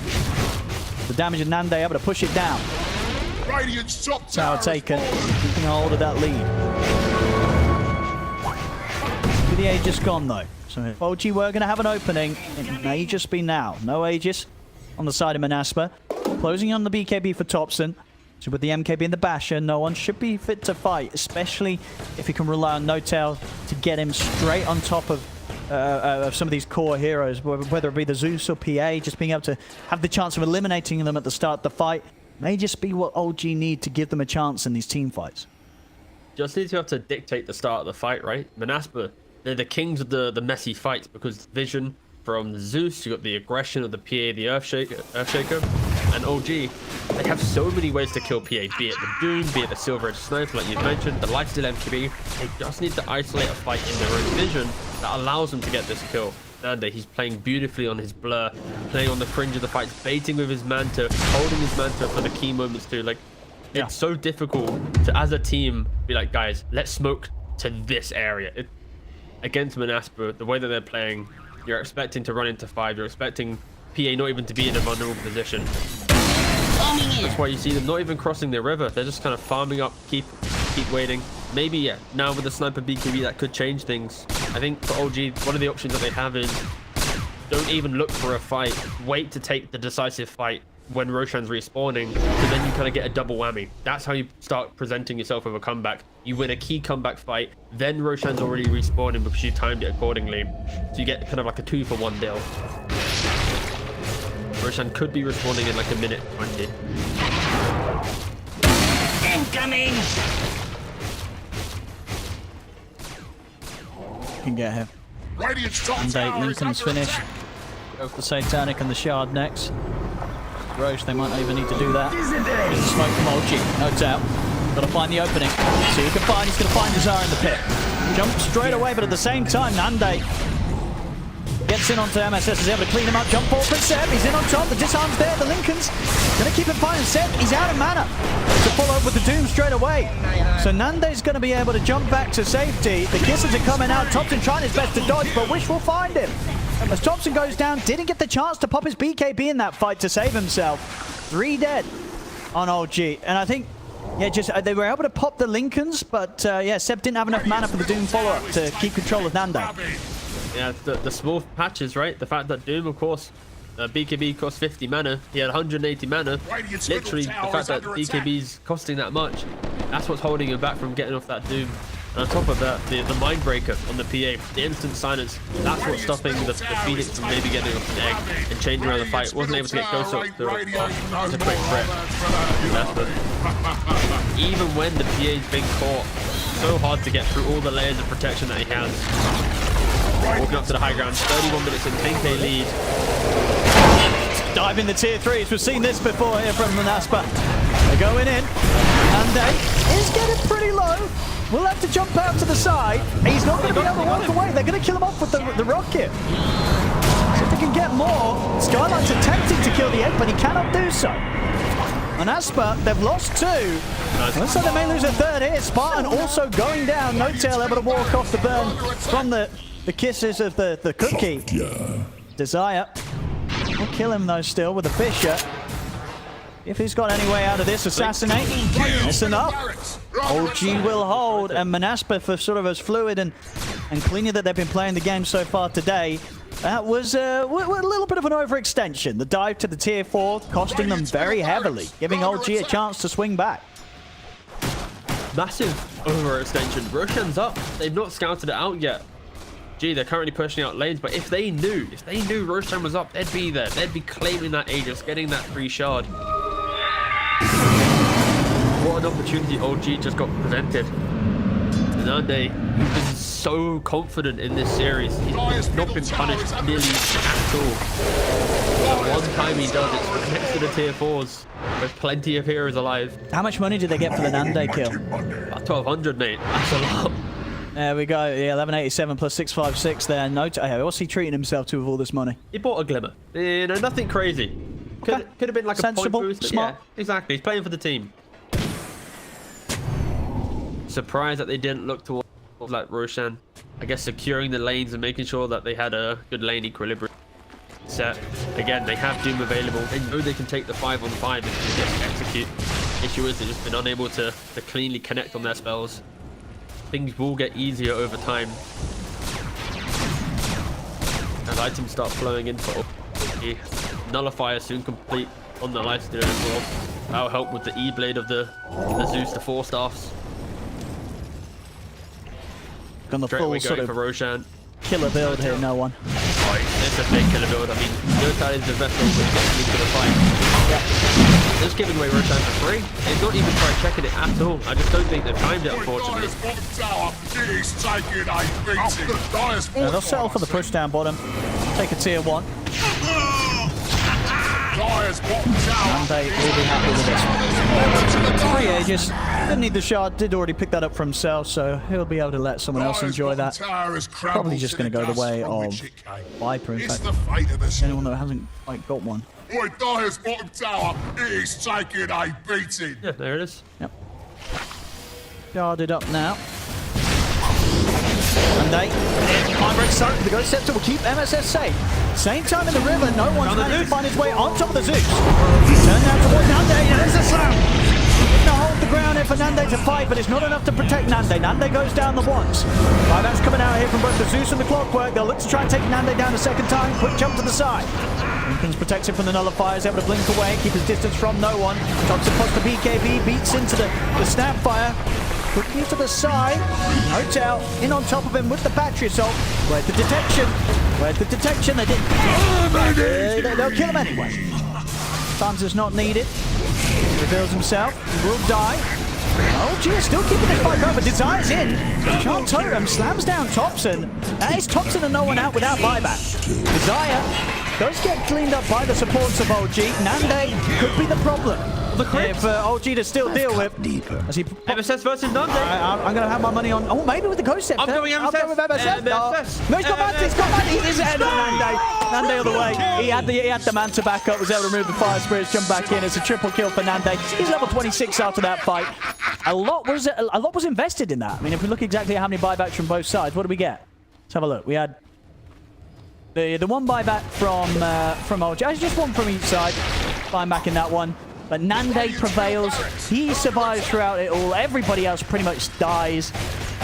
The damage of Nande able to push it down. Tower taken. Keeping a hold of that lead. The Aegis gone though. So if OG were going to have an opening, it may just be now. No Aegis on the side of Manaspa. Closing on the BKB for Thompson. So with the MKB and the Basher, no one should be fit to fight, especially if he can rely on No Tail to get him straight on top of some of these core heroes, whether it be the Zeus or PA, just being able to have the chance of eliminating them at the start of the fight may just be what OG need to give them a chance in these team fights. Just need to have to dictate the start of the fight, right? Manaspa, they're the kings of the messy fights because Vision from the Zeus, you got the aggression of the PA, the Earthshaker, and OG. They have so many ways to kill PA, be it the Doom, be it the Silver Edge Sniper, like you mentioned, the Lifesteal MKB. They just need to isolate a fight in their own vision that allows them to get this kill. Nande, he's playing beautifully on his blur, playing on the fringe of the fight, baiting with his Manta, holding his Manta for the key moments too. Like, it's so difficult to, as a team, be like, guys, let's smoke to this area. Against Monaspa, the way that they're playing, you're expecting to run into 5. You're expecting PA not even to be in a vulnerable position. That's why you see them not even crossing the river. They're just kind of farming up, keep waiting. Maybe, yeah, now with the Sniper BKB, that could change things. I think for OG, one of the options that they have is don't even look for a fight. Wait to take the decisive fight when Roshan's respawning, so then you kind of get a double whammy. That's how you start presenting yourself with a comeback. You win a key comeback fight, then Roshan's already respawning because you timed it accordingly. So you get kind of like a 2-for-1 deal. Roshan could be respawning in like a minute 20. Incoming! Can get him. And Lincoln's finished. Go for Satanic and the Shard next. Roche, they might not even need to do that. There's smoke from OG, no doubt. Got to find the opening. See who can find. He's going to find Desire in the pit. Jump straight away, but at the same time, Nande gets in onto MSS, is able to clean him up. Jump forward for Seb. He's in on top. The disarm's there. The Lincoln's going to keep him fine. Seb, he's out of mana to follow up with the Doom straight away. So Nande's going to be able to jump back to safety. The kisses are coming out. Thompson trying his best to dodge, but Wish will find him. As Thompson goes down, didn't get the chance to pop his BKB in that fight to save himself. 3 dead on OG. And I think, yeah, just they were able to pop the Lincolns, but yeah, Seb didn't have enough mana for the Doom follow-up to keep control of Nande. Yeah, the small patches, right? The fact that Doom, of course, BKB cost 50 mana. He had 180 mana. Literally, the fact that BKB's costing that much, that's what's holding him back from getting off that Doom. And on top of that, the Mindbreaker on the PA, the instant silence, that's what's stopping the Phoenix from maybe getting off an egg and changing around the fight. Wasn't able to get Ghost up to a quick threat. Even when the PA's been caught, so hard to get through all the layers of protection that he has. Walking up to the high ground, 31 minutes in, 10k lead. Dive in the tier 3s. We've seen this before here from Monaspa. They're going in. Nande is getting pretty low. will have to jump out to the side. He's not going to be able to walk away. They're going to kill him off with the rocket. See if they can get more. Skylight's attempting to kill the egg, but he cannot do so. Monaspa, they've lost 2. Looks like they may lose a 3rd here. Spartan also going down. No tail able to walk off the burn from the kisses of the cookie. Desire will kill him though still with the Fisher. If he's got any way out of this, assassinate. That's enough. OG will hold, and Monaspa, for sort of as fluid and cleaner that they've been playing the game so far today, that was a little bit of an overextension. The dive to the tier 4 costing them very heavily, giving OG a chance to swing back. Massive overextension. Roshan's up. They've not scouted it out yet. Gee, they're currently pushing out lanes, but if they knew Roshan was up, they'd be there. They'd be claiming that Aegis, getting that free shard. What an opportunity OG just got presented. Nande, he's been so confident in this series. He's not been punished nearly at all. The one time he does, it's next to the tier 4s with plenty of heroes alive. How much money did they get for the Nande kill? About 1,200, mate. That's a lot. There we go. Yeah, 1187 plus 656 there. No, what's he treating himself to with all this money? He bought a glimmer. You know, nothing crazy. Could have been like sensible, a point boost. smart. Yeah, exactly. He's playing for the team. Surprised that they didn't look towards like Roshan. I guess securing the lanes and making sure that they had a good lane equilibrium set. Again, they have Doom available. They know they can take the 5-on-5 and just execute. Issue is they've just been unable to cleanly connect on their spells. Things will get easier over time as items start flowing in for OG. Nullifier soon complete on the lifesteal as well. That'll help with the E-blade of the Zeus, the 4 staffs. Got the full sort of for Roshan. killer build here, no one. It's a big killer build. I mean, Yota is the vessel which gets into the fight. Yeah. Just giving away Roshan for free. They've not even tried checking it at all. I just don't think they've timed it, unfortunately. They'll settle for the push down bottom. Take a tier 1. And they will be happy with this. 3 Aegis. Didn't need the shard. Did already pick that up for himself, so he'll be able to let someone else enjoy that. Probably just going to go the way of Viper, in fact. Anyone that hasn't quite got one. Dire's bottom tower is taking a beating. Yeah, there it is. Yep. Guarded up now. And they Hybrid Sun, the Ghost Scepter will keep MSS safe. Same time in the river, no one's managed to find his way on top of the Zeus. Turn now towards Nande, and there's a slam. Going to hold the ground here for Nande to fight, but it's not enough to protect Nande. Nande goes down the once. Buyback's coming out here from both the Zeus and the Clockwork. They'll look to try and take Nande down a second time. Quick jump to the side. Lincoln's protected from the nullifiers, able to blink away, keep his distance from no one. Thompson pops the BKB, beats into the Snapfire. Quickly to the side. Hotel in on top of him with the battery assault. Where's the detection? Where's the detection? They didn't. They'll kill him anyway. Funds is not needed. He reveals himself. He will die. Oh, gee, still keeping this fight going, but Desire's in. Chant Totem slams down Thompson. That is Thompson and no one out without buyback. Desire does get cleaned up by the supports of OG. Nande could be the problem. If OG to still deal with. As he MSS versus Nande. I'm going to have my money on. Oh, maybe with the Ghost Scepter. I'm going MSS. I'll go with MSS. No, he's got Manta. He's got Manta. He's ahead of Nande. Nande all the way. He had the Manta back up. Was able to remove the Fire Spirits. Jump back in. It's a triple kill for Nande. He's level 26 after that fight. A lot was invested in that. I mean, if we look exactly at how many buybacks from both sides, what do we get? Let's have a look. We had the one buyback from OG. Just one from each side. Fine back in that one. But Nande prevails. He survives throughout it all. Everybody else pretty much dies.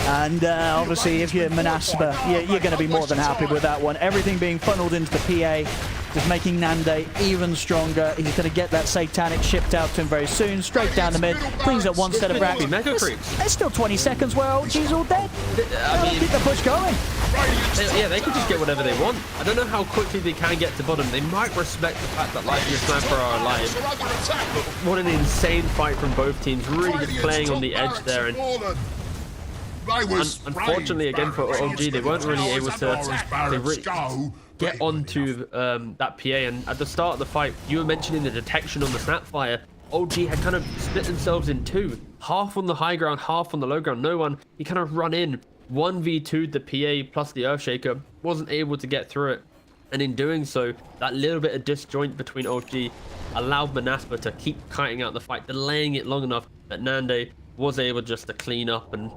And obviously, if you're Monaspa, you're going to be more than happy with that one. Everything being funneled into the PA, just making Nande even stronger. He's going to get that Satanic shipped out to him very soon. Straight down the mid. Cleans up one set of racks. There's still 20 seconds where OG's all dead. I mean, keep the push going. Yeah, they could just get whatever they want. I don't know how quickly they can get to bottom. They might respect the fact that Life and Sniper are alive. What an insane fight from both teams. Really just playing on the edge there. And unfortunately, again for OG, they weren't really able to get onto that PA. And at the start of the fight, you were mentioning the detection on the Snapfire. OG had kind of split themselves in two. Half on the high ground, half on the low ground. No one, he kind of run in 1v2'd the PA plus the Earthshaker. Wasn't able to get through it. And in doing so, that little bit of disjoint between OG allowed Monaspa to keep kiting out the fight, delaying it long enough that Nande was able just to clean up. And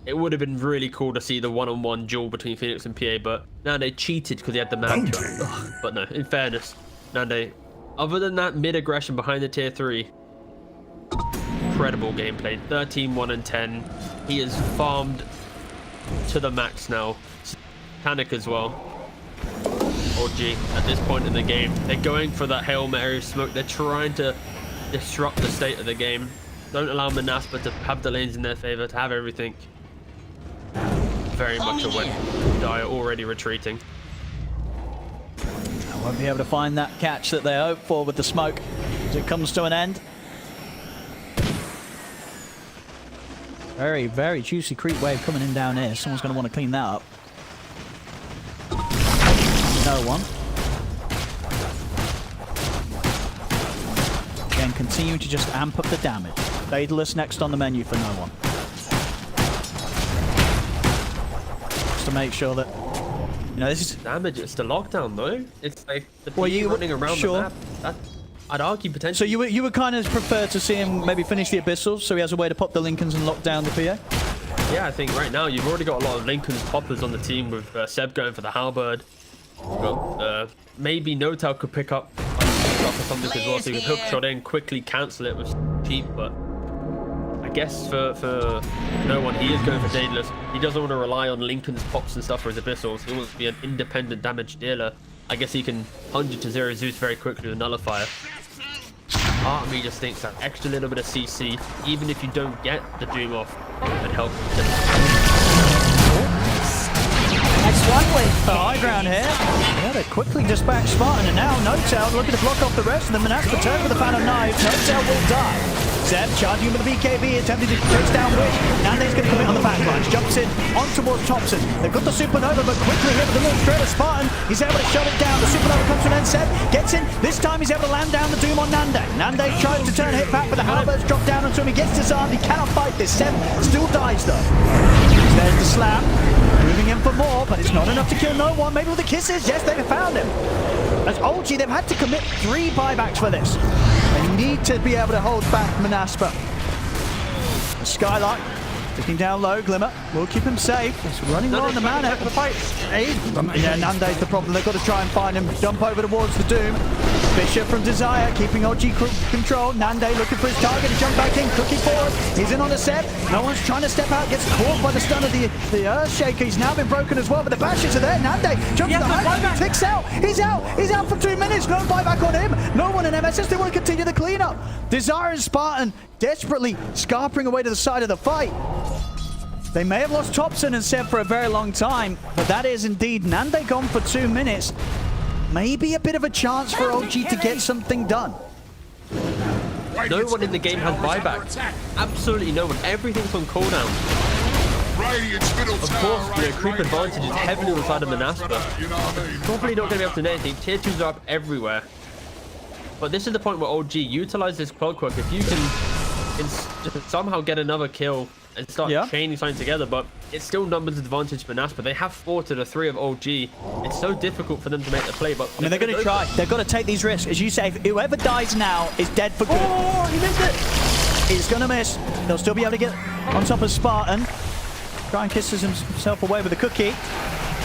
it would have been really cool to see the one-on-one duel between Phoenix and PA, but Nande cheated because he had the match. But no, in fairness, Nande, other than that mid-aggression behind the tier 3, incredible gameplay. 13, 1 and 10. He is farmed to the max now. Panic as well. OG at this point in the game, they're going for that Hail Mary smoke. They're trying to disrupt the state of the game. Don't allow Monaspa to have the lanes in their favor, to have everything. Very much a win. Dire already retreating. I won't be able to find that catch that they hope for with the smoke as it comes to an end. Very, very juicy creep wave coming in down here. Someone's going to want to clean that up. No one. Again, continuing to just amp up the damage. Daedalus next on the menu for no one. Just to make sure that, you know, this is damage. It's the lockdown though. It's like the people running around the map. That, I'd argue potentially. So you would kind of prefer to see him maybe finish the Abyssals, so he has a way to pop the Lincolns and lock down the PA? Yeah, I think right now you've already got a lot of Lincoln's poppers on the team with Seb going for the halberd. Well, maybe Notal could pick up or something as well, so you can hook shot in, quickly cancel it with cheap. But I guess for no one, he is going for Daedalus. He doesn't want to rely on Lincoln's pops and stuff for his Abyssals. He wants to be an independent damage dealer. I guess he can 100 to 0 Zeus very quickly with Nullifier. Part of me just thinks that extra little bit of CC, even if you don't get the Doom off, would help. Next one with high ground here. Yeah, they quickly dispatch Spartan, and now Notel looking to block off the rest, and then Monaspa turn with the Phantom Knife. Notel will die. Zeb charging with the BKB, attempting to chase down Wish. Nande's going to commit on the backlines. Jumps in on towards Thompson. They've got the Supernova, but quickly hit with the little straight of Spartan. He's able to shut it down. The Supernova comes to an end. Zeb gets in. This time he's able to land down the Doom on Nande. Nande tries to turn hit back, but the halberds drop down onto him. He gets disarmed. He cannot fight this. Zeb still dies though. There's the slam. Moving in for more, but it's not enough to kill no one. Maybe with the kisses. Yes, they've found him. As OG, they've had to commit 3 buybacks for this. They need to be able to hold back Monaspa. Skylark sticking down low. Glimmer will keep him safe. It's running low on the mana for the fight. Yeah, Nande's the problem. They've got to try and find him. Dump over towards the Doom. Fisher from Desire keeping OG control. Nande looking for his target to jump back in. Cookie forward. He's in on a set. No one's trying to step out. Gets caught by the stun of the Earthshaker. He's now been broken as well, but the bashes are there. Nande jumps to the high. Ticks out. He's out. He's out for 2 minutes. No buyback on him. No one in MSS. They want to continue the cleanup. Desire and Spartan desperately scarpering away to the side of the fight. They may have lost Thompson and Seb for a very long time, but that is indeed Nande gone for 2 minutes. Maybe a bit of a chance for OG to get something done. No one in the game has buyback. Absolutely no one. Everything's on cooldown. Of course, the creep advantage is heavily on the side of Monaspa. Probably not going to be able to do anything. Tier 2s are up everywhere. But this is the point where OG utilize this clockwork. If you can somehow get another kill and start chaining something together, but it's still numbers advantage for Naspa. They have 4 to the 3 of OG. It's so difficult for them to make the play, but I mean, they're going to try. They've got to take these risks. As you say, whoever dies now is dead for good. Oh, he missed it. He's going to miss. They'll still be able to get on top of Spartan. Try and kisses himself away with a cookie.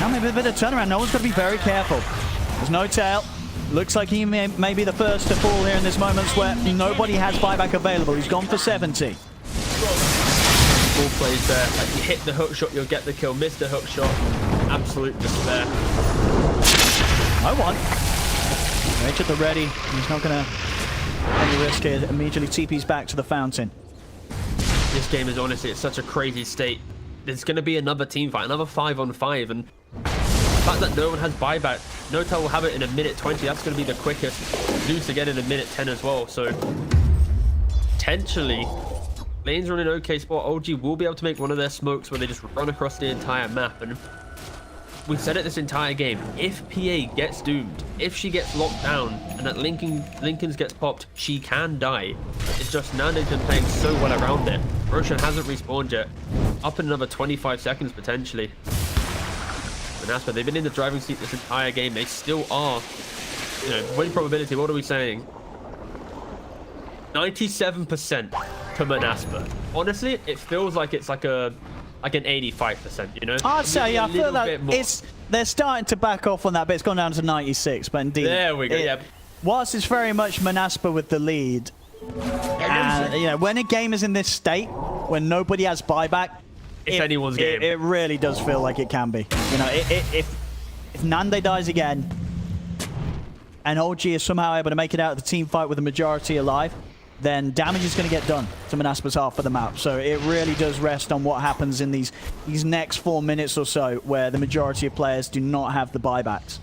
Now maybe a bit of turnaround. No one's got to be very careful. There's no tail. Looks like he may be the first to fall here in this moment where nobody has buyback available. He's gone for 70. All plays there. Like you hit the hook shot, you'll get the kill. Miss the hook shot. Absolute despair. No one. Rage at the ready. He's not going to any risk here. Immediately TP's back to the fountain. This game is honestly, it's such a crazy state. There's going to be another team fight, another 5-on-5, and the fact that no one has buyback, Notel will have it in a minute 20. That's going to be the quickest. Zeus again in a minute 10 as well. So potentially, lanes are in an okay spot. OG will be able to make one of their smokes where they just run across the entire map. And we said it this entire game. If PA gets doomed, if she gets locked down, and that Lincoln's gets popped, she can die. It's just Nande's been playing so well around it. Roshan hasn't respawned yet. Up in another 25 seconds potentially. Monaspa, they've been in the driving seat this entire game. They still are. You know, win probability, what are we saying? 97% to Monaspa. Honestly, it feels like it's like an 85%, you know? I'd say, yeah, I feel like they're starting to back off on that, but it's gone down to 96, but indeed. There we go, yeah. Whilst it's very much Monaspa with the lead, and, you know, when a game is in this state, when nobody has buyback, it's anyone's game. It really does feel like it can be. You know, if Nande dies again, and OG is somehow able to make it out of the team fight with the majority alive, then damage is going to get done to Monaspa's half of the map. So it really does rest on what happens in these next 4 minutes or so, where the majority of players do not have the buybacks.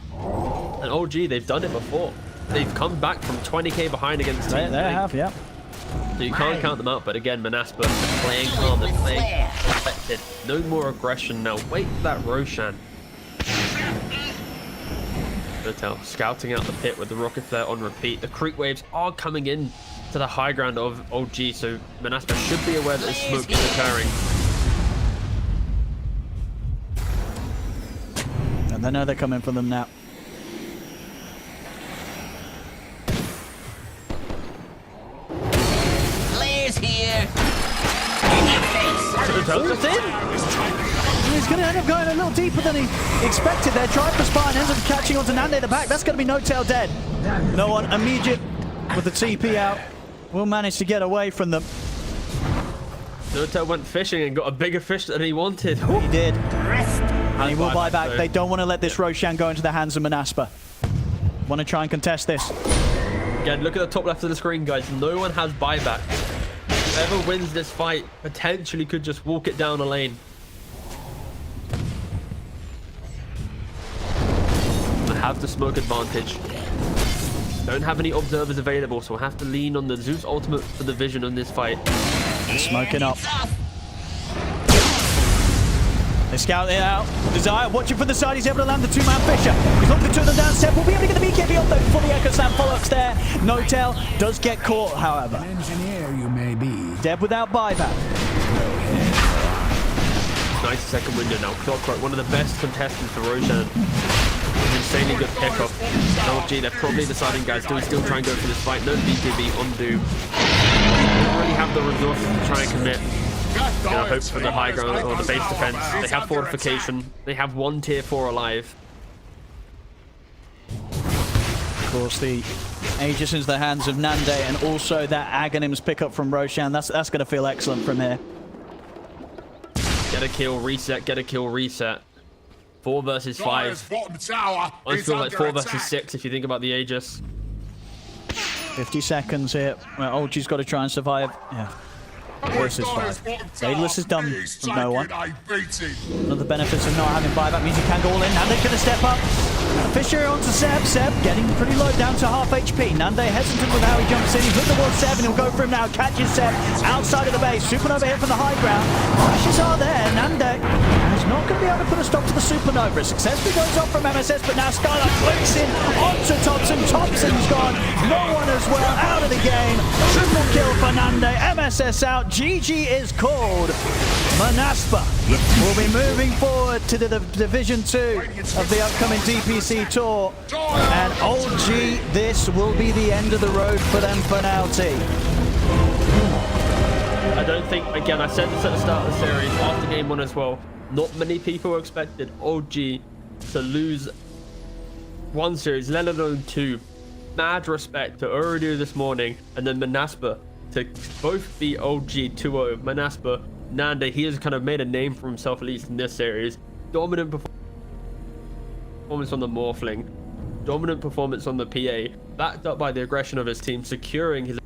And OG, they've done it before. They've come back from 20k behind against They have, yeah. So you can't count them out, but again, Monaspa, they're playing calm, they're playing collected. No more aggression now. Wait for that Roshan. Hotel scouting out the pit with the rocket flare on repeat. The creep waves are coming in to the high ground of OG, so Monaspa should be aware that this smoke is occurring. And they know they're coming for them now. Flares here. In your face. He's going to end up going a little deeper than he expected there. Tried for spine, ends up catching onto Nande at the back. That's going to be No Tail dead. No one immediate with the TP out will manage to get away from them. No Tail went fishing and got a bigger fish than he wanted. He did. And he will buy back. They don't want to let this Roshan go into the hands of Monaspa. Want to try and contest this. Again, look at the top left of the screen, guys. No one has buyback. Whoever wins this fight potentially could just walk it down a lane. I have the smoke advantage. Don't have any observers available, so I have to lean on the Zeus ultimate for the vision on this fight. Smoking up. They scout it out. Desire watching from the side. He's able to land the two-man Fisher. He's looking the two of them down. Seb will be able to get the BKB off though before the Echo Slam follow-ups there. No Tail does get caught, however. An engineer you may be. Deb without buyback. 90-second window now. Clockwork, one of the best contestants for Roshan. Insanely good pickup. LG, they're probably deciding, guys, do we still try and go for this fight? No BKB on Doom. They don't really have the resources to try and commit. Gonna hope for the high ground or the base defense. They have fortification. They have one tier 4 alive. Of course, the Aegis into the hands of Nande, and also that Aghanim's pickup from Roshan. That's going to feel excellent from here. Get a kill, reset, get a kill, reset. 4 versus 5. I feel like 4 versus 6 if you think about the Aegis. 50 seconds here. Well, OG's got to try and survive. Yeah. Versus 5. Daedalus is done from no one. One of the benefits of not having buyback means you can go all in. Nande's going to step up. Fisher onto Seb. Seb getting pretty low, down to half HP. Nande hesitant with how he jumps in. He's looking towards Seb and he'll go for him now. Catches Seb outside of the base. Supernova hit from the high ground. Flashes are there. Nande is not going to be able to put a stop to the Supernova. It successfully goes off from MSS, but now Skylar flicks in onto Thompson. Thompson's gone. No one as well out of the game. Triple kill for Nande. MSS out. GG is called. Monaspa will be moving forward to the Division 2 of the upcoming DPC Tour. And OG, this will be the end of the road for them for now, T. I don't think, again, I said this at the start of the series, after game 1 as well, not many people expected OG to lose 1 series, let alone 2. Mad respect to Uridu this morning, and then Monaspa to both beat OG 2-0. Monaspa, Nande, he has kind of made a name for himself, at least in this series. Dominant performance on the Morphling, dominant performance on the PA, backed up by the aggression of his team, securing his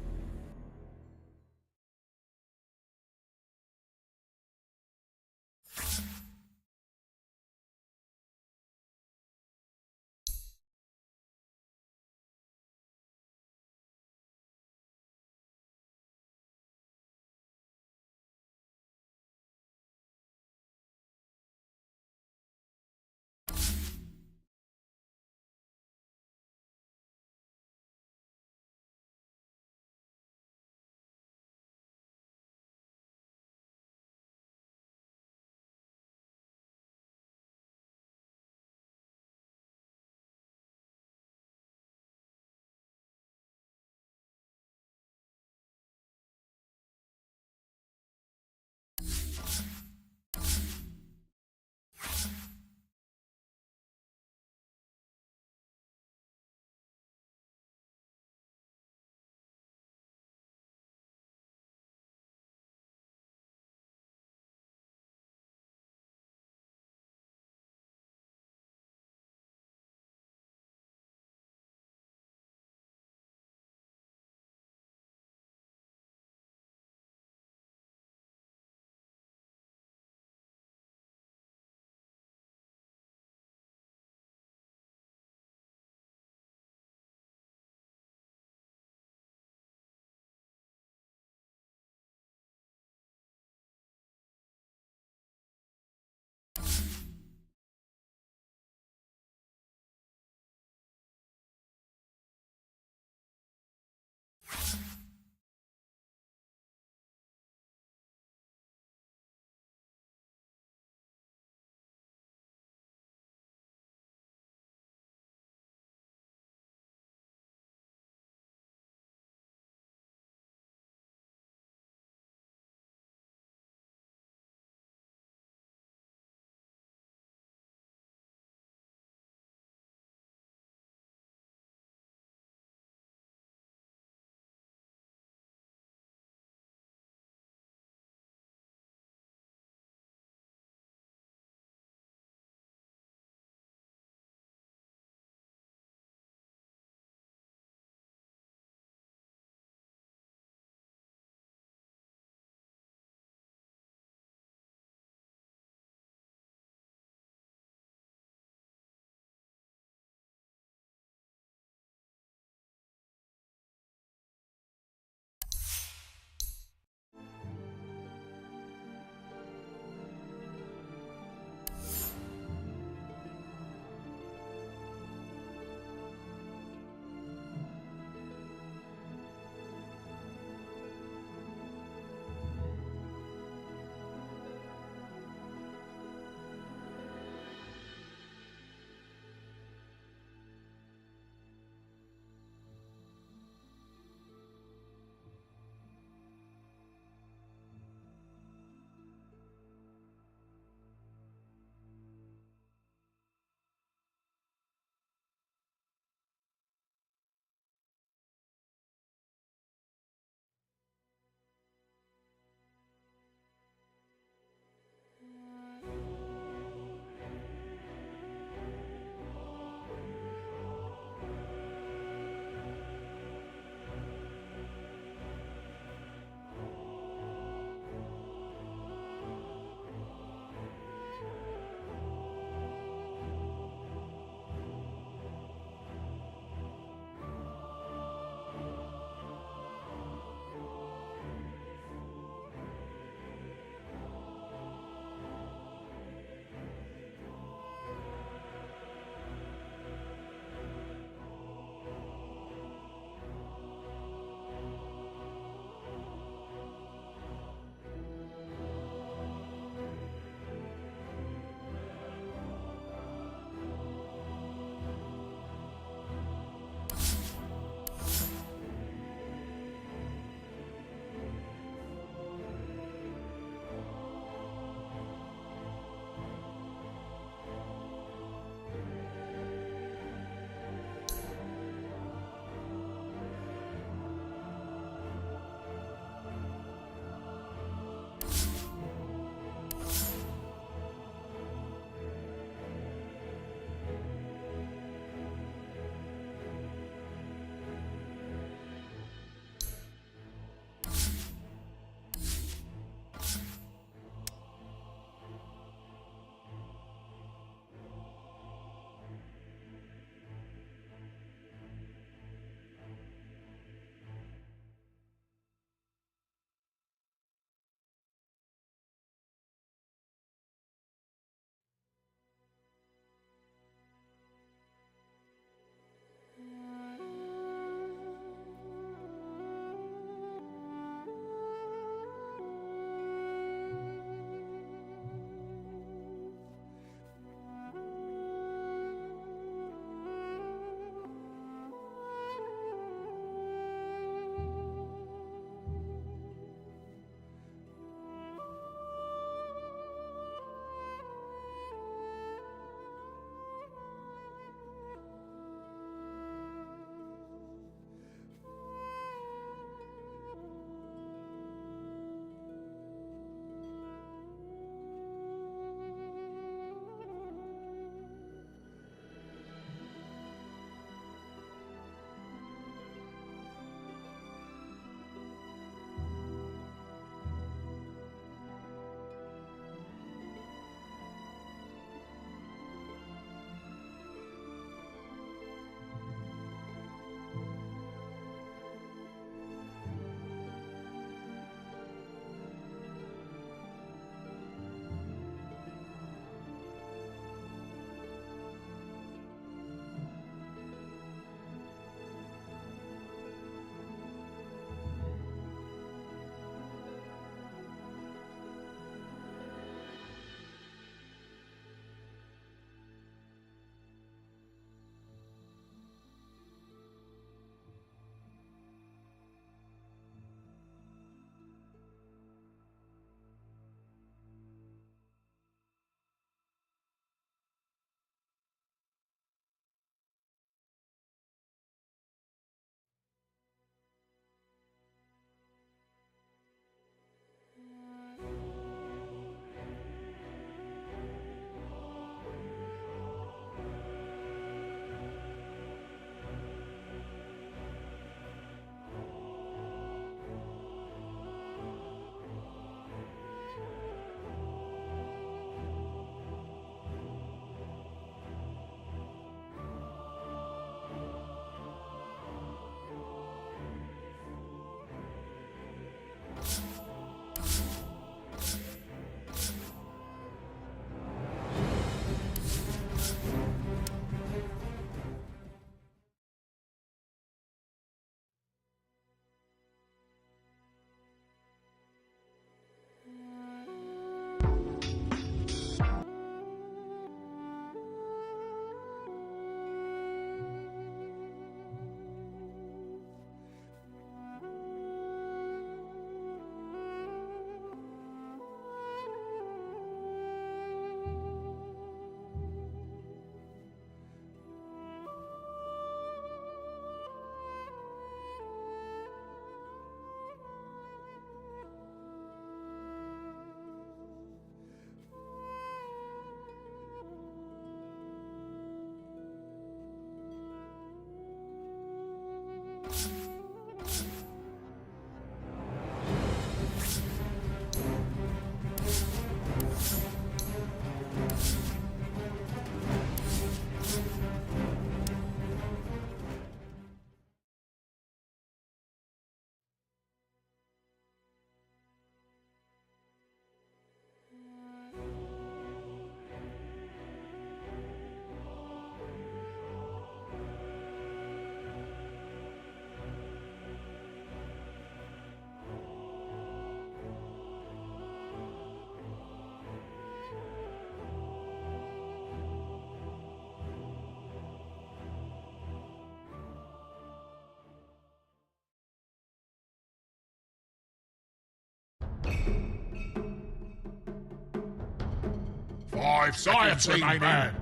5 seconds remaining.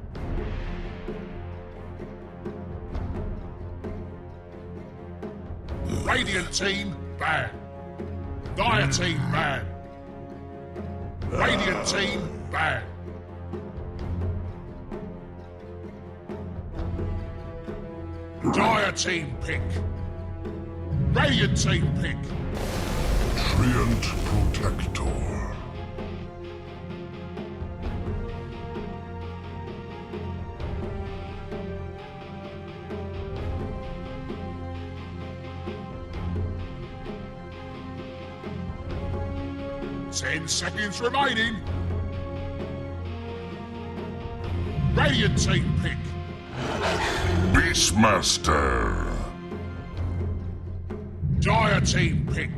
Radiant team, ban. Dire team, ban. Radiant team, ban. Dire team, pick. Radiant team, pick. Treant Protector. Ten seconds remaining. Radiant team, pick. Beastmaster. Dire team, pick.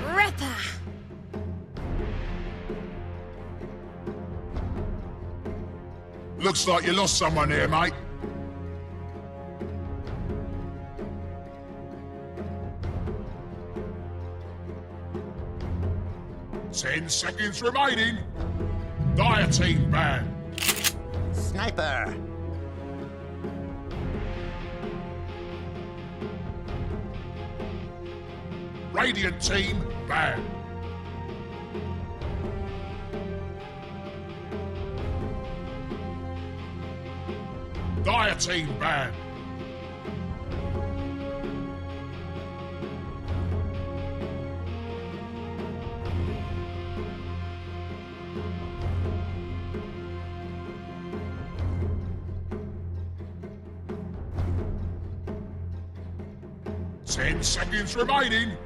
Ripper. Looks like you lost someone here, mate. Ten seconds remaining. Dire team, ban. Sniper. Radiant team, ban. Dire team, ban. Ten seconds remaining.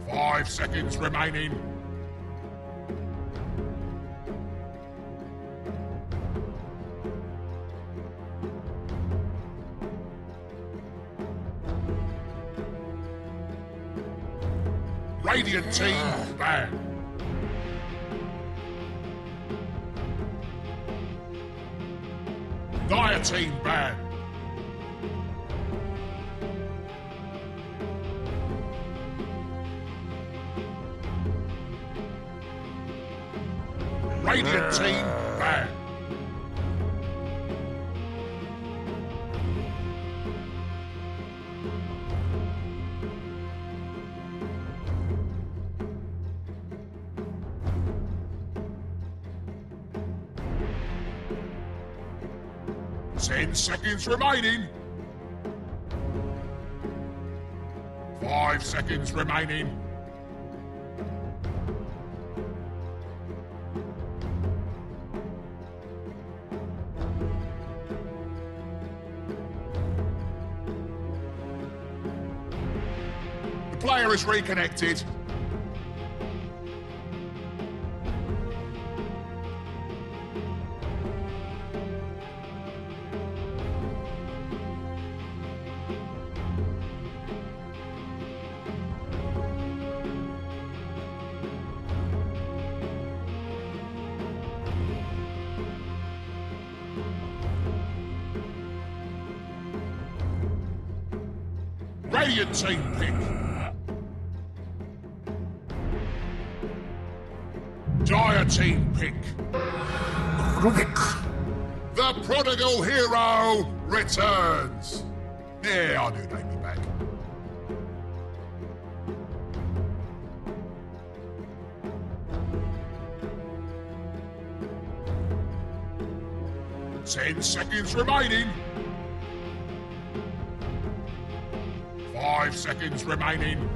5 seconds remaining. Radiant team, ban. Dire team, ban. Radiant team, ban. Ten seconds remaining. 5 seconds remaining. The player is reconnected. Radiant team pick. Dire team pick. The prodigal hero returns. Yeah, I do take me back. Ten seconds remaining. 5 seconds remaining.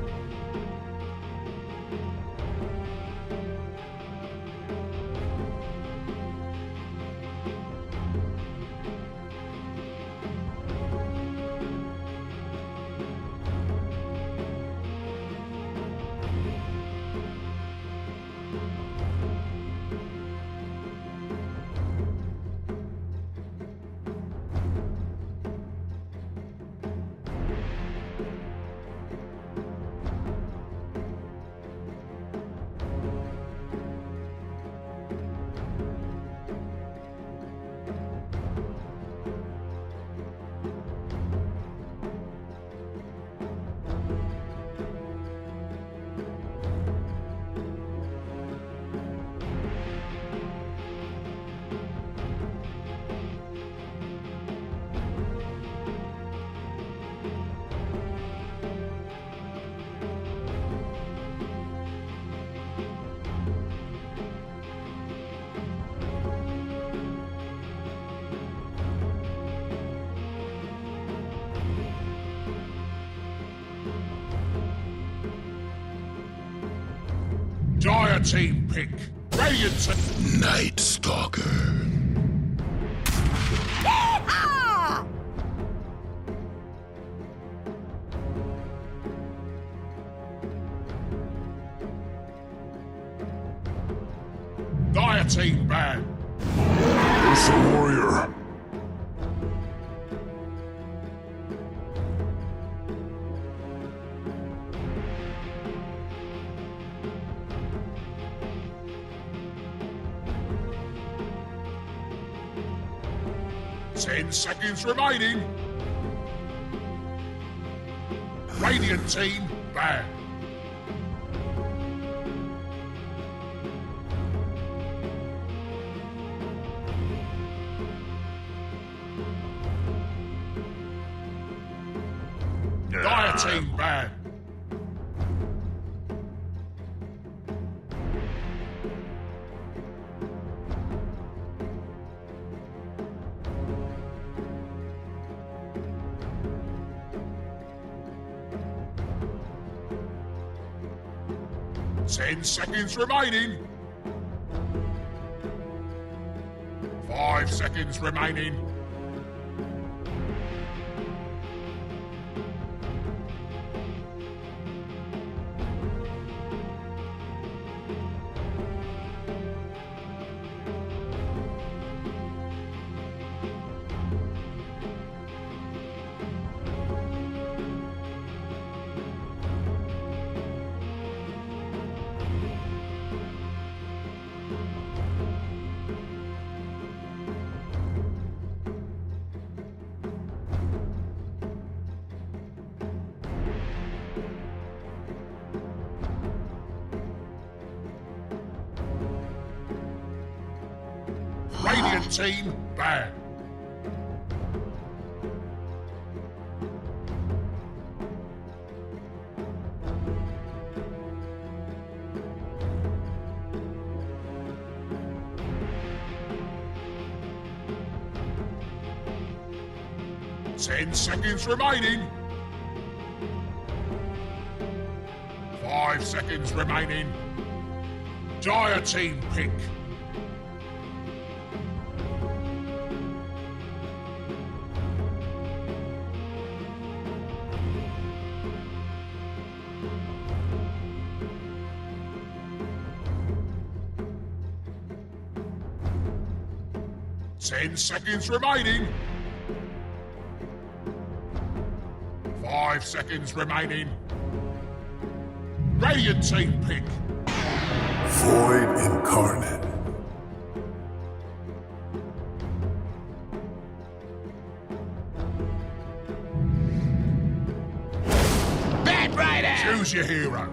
Dire team pick. Radiant team. Night Stalker. Yeehaw! Dire team ban. Ursa Warrior. Ten seconds remaining. Radiant team ban. Dire team ban. Ten seconds remaining. 5 seconds remaining. Radiant team ban. Ten seconds remaining. 5 seconds remaining. Dire team pick. Ten seconds remaining. 5 seconds remaining. Radiant team pick. Void Incarnate. Bad Rider! Choose your hero.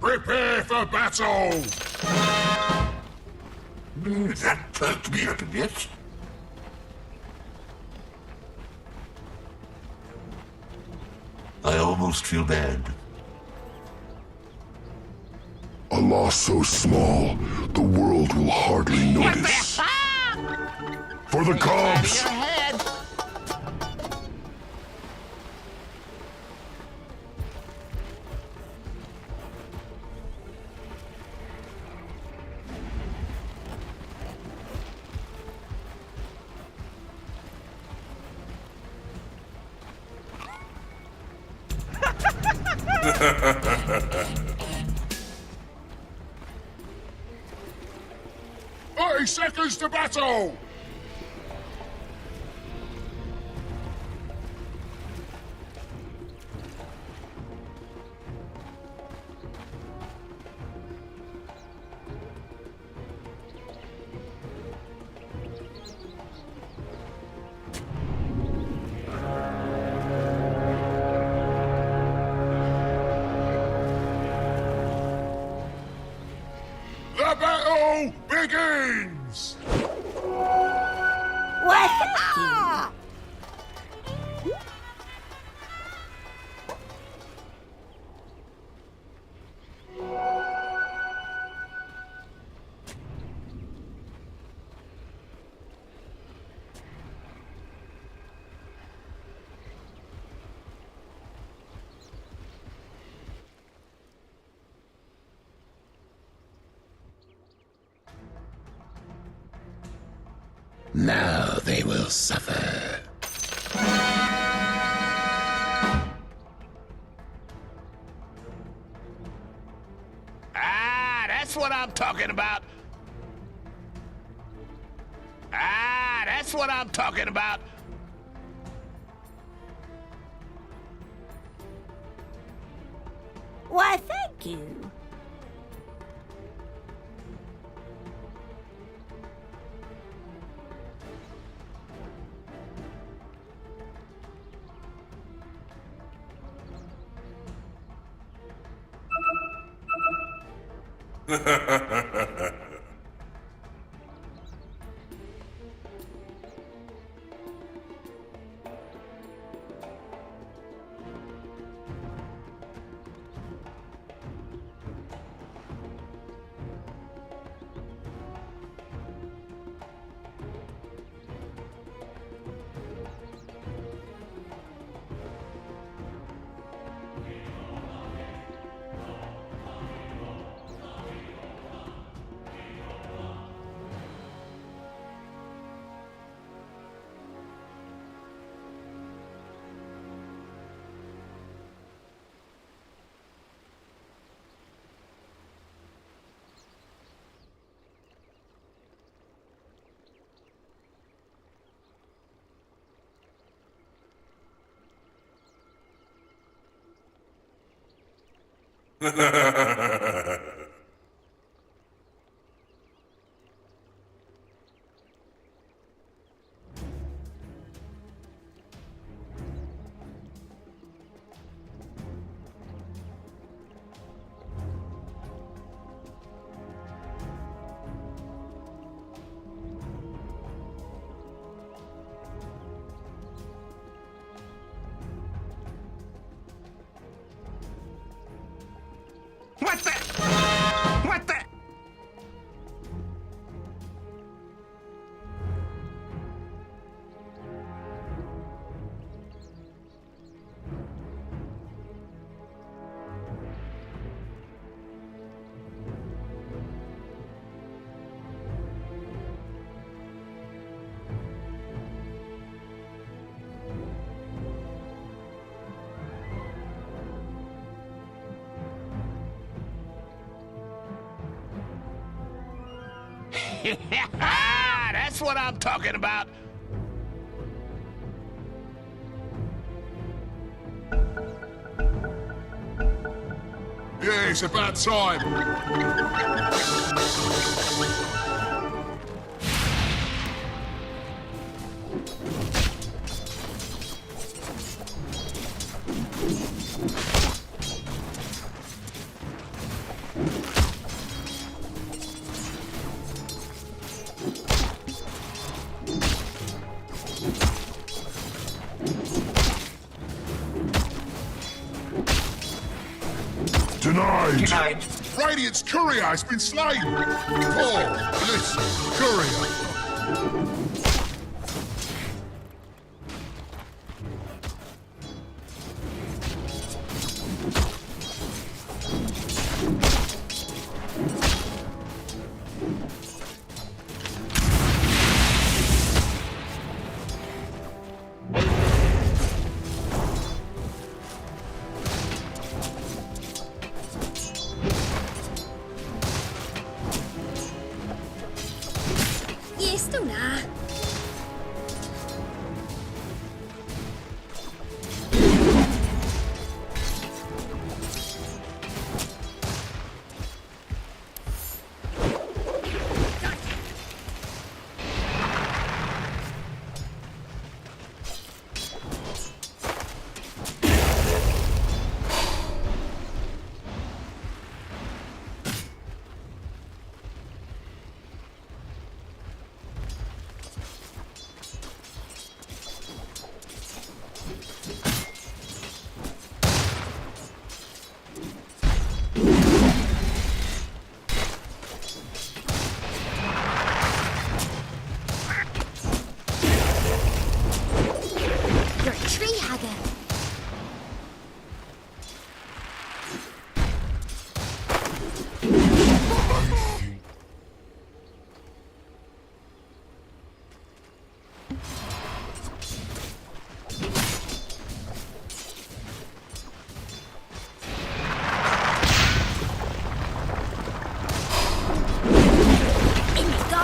Prepare for battle! That perked me up a bit. I almost feel bad. A loss so small, the world will hardly notice. For the Cubs! Your head. Seconds to battle! The battle begins! Wah! Now they will suffer. Ah, that's what I'm talking about. Ah, that's what I'm talking about. Why, thank you. What the? What the? Ah, that's what I'm talking about. Yeah, it's about time. Denied. Denied. Radiant's courier has been slain. Paul, listen, courier. Yes, do na. You're a tree hugger. In you go.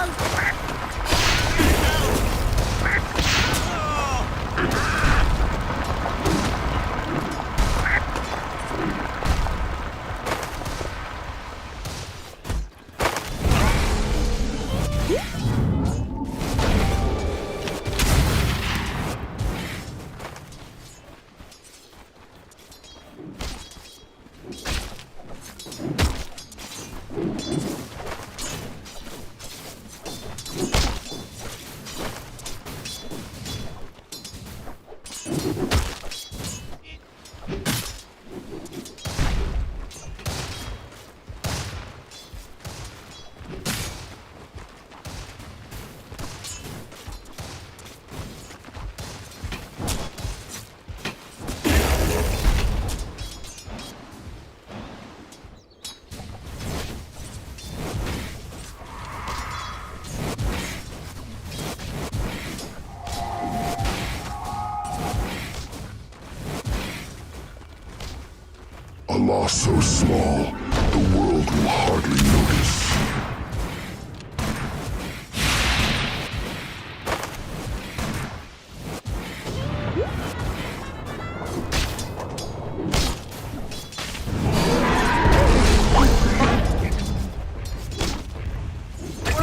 A loss so small, the world will hardly notice.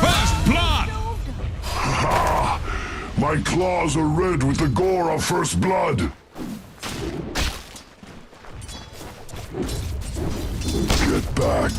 First blood! My claws are red with the gore of first blood. Get back.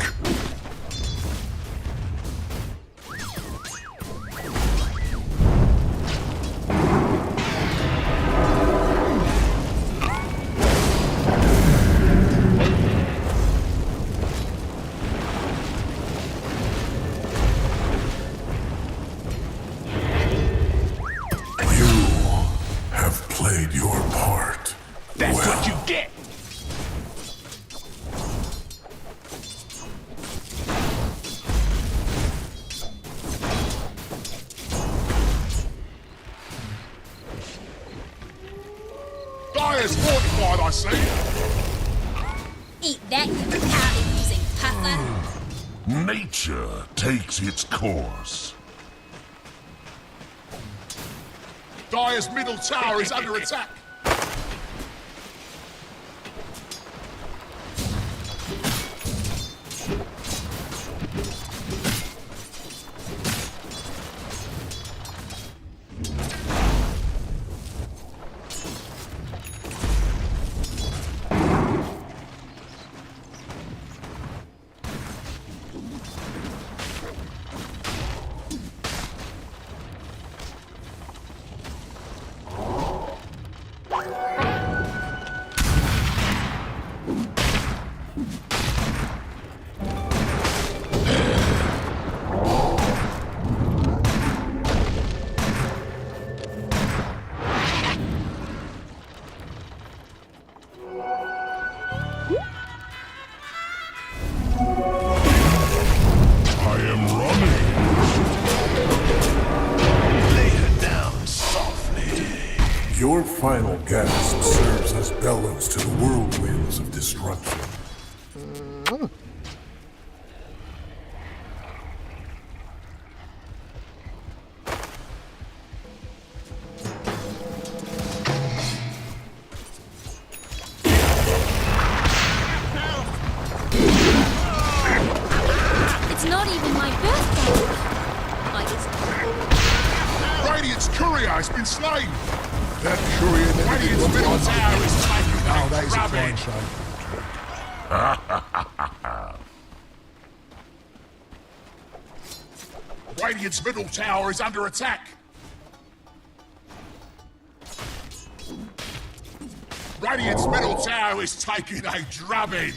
You have played your part. That's what you get! Dire's fortified, I see. Eat that, you powder-using puffer. Nature takes its course. Dire's middle tower is under attack. serves as bellows to the whirlwinds of destruction. It's not even my birthday. I just... Radiant's courier has been slain! That courier never did Radiant's middle tower is taken. Now that is a Rubbish. fine shame. Radiant's middle tower is under attack. Radiant's middle tower is taking a drubbing.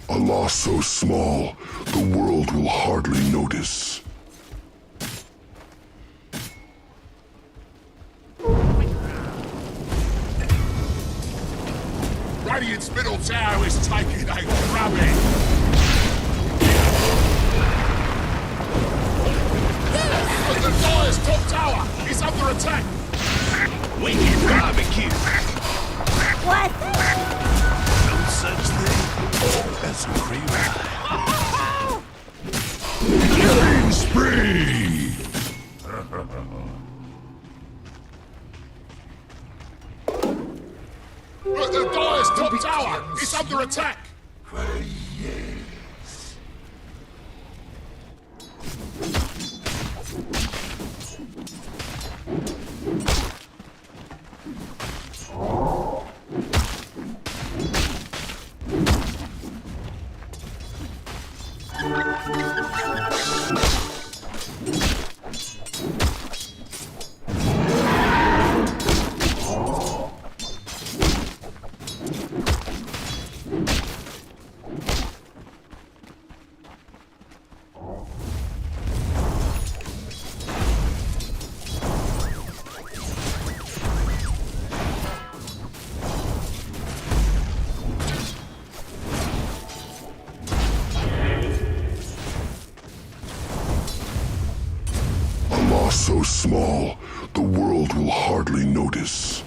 A loss so small, the world will hardly notice. Radiant's middle tower is taking a drubbing. But the Dire's top tower is under attack. Wicked barbecue. What? No such thing as a free ride. Killing spree! But the Dire's top tower is under attack. So small, the world will hardly notice.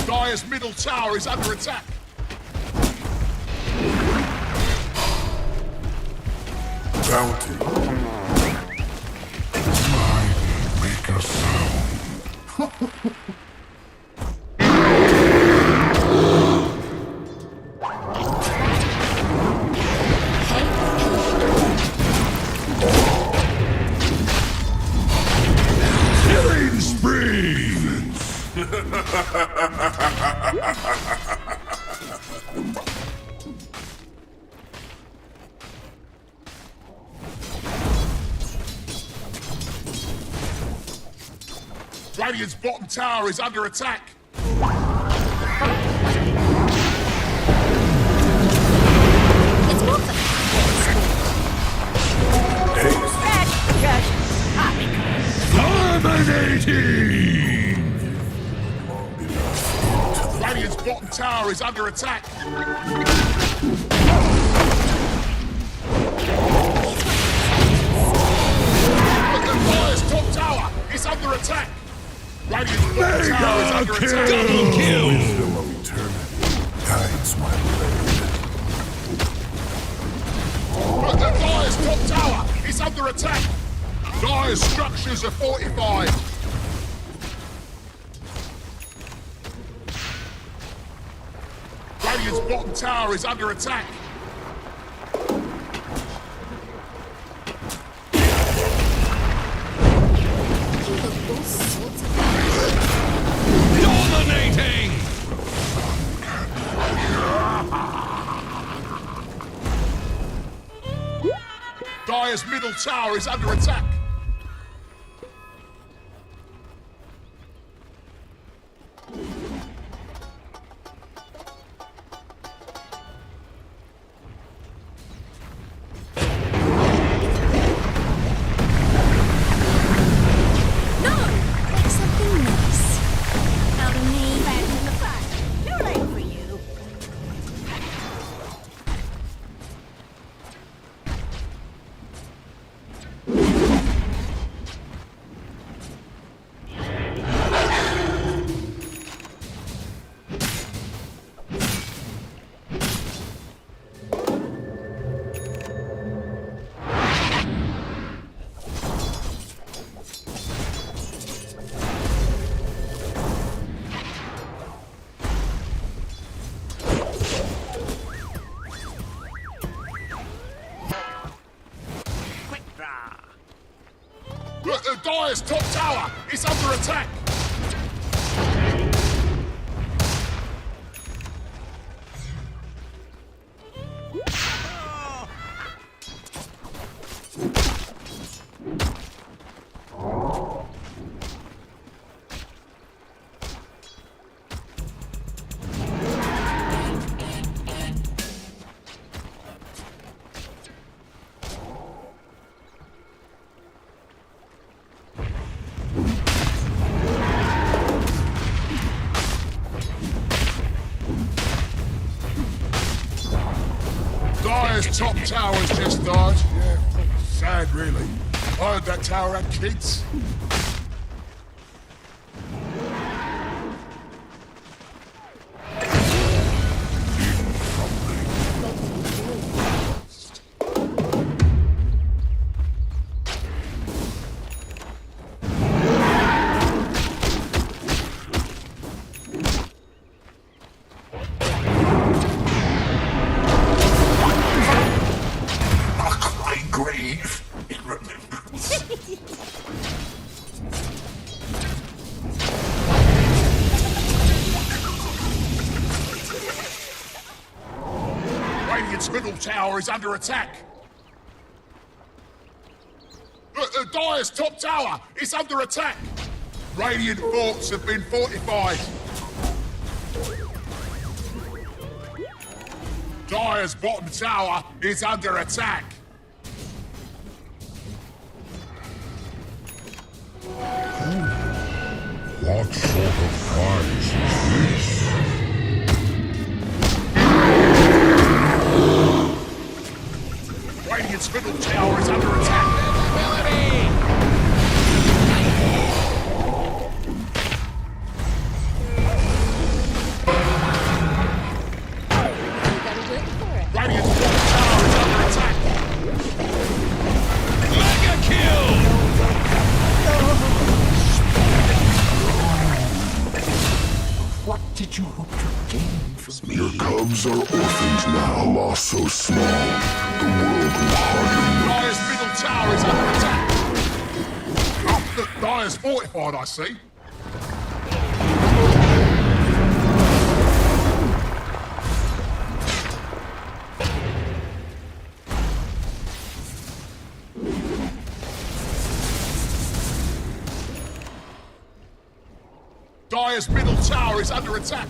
Dire's middle tower is under attack. Bounty. I make a sound. Radiant's bottom tower is under attack. It's more fun. Dominating! Radiant's bottom tower is under attack. But the Dire's top tower is under attack. Radiant's bottom tower is under attack. Double kill! Wisdom of eternity guides my blade. But the Dire's top tower is under attack. Dire's structures are fortified. Radiant's bottom tower is under attack. Dominating! Dire's middle tower is under attack. Dire's top tower is under attack. Dire's top tower's just died. Yeah, sad really. I heard that tower had kids. Grave in remembrance. Radiant's middle tower is under attack. Dire's top tower is under attack. Radiant forts have been fortified. Dire's bottom tower is under attack. What sort of prize is this? Radiant's middle tower is under attack. Radiant's bottom tower is under attack. Mega kill! What did you hope to gain from me? Your cubs are orphans now. A loss so small, the world will hardly know. Dire's middle tower is under attack. Oh, look, Dire's fortified, I see. Dire's middle tower is under attack.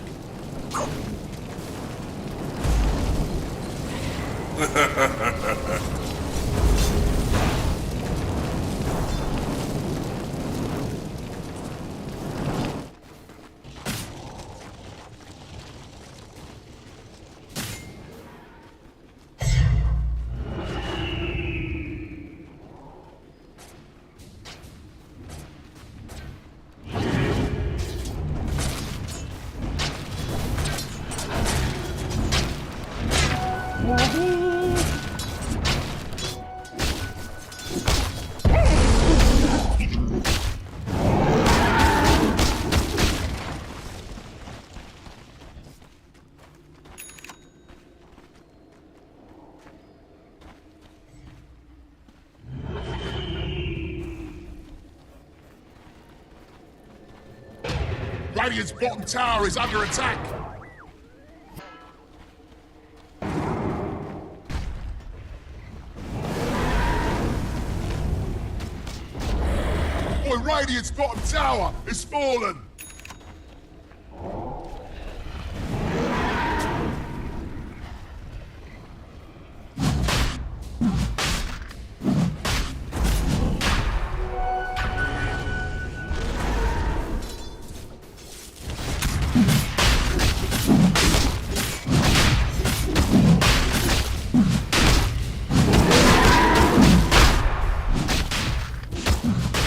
Radiant's bottom tower is under attack. Boy, Radiant's bottom tower is fallen.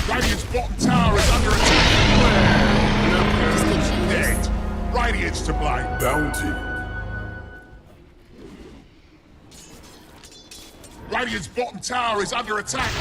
Radiant's bottom tower is under attack. Dead. Radiant's to blame. Bounty. Radiant's bottom tower is under attack.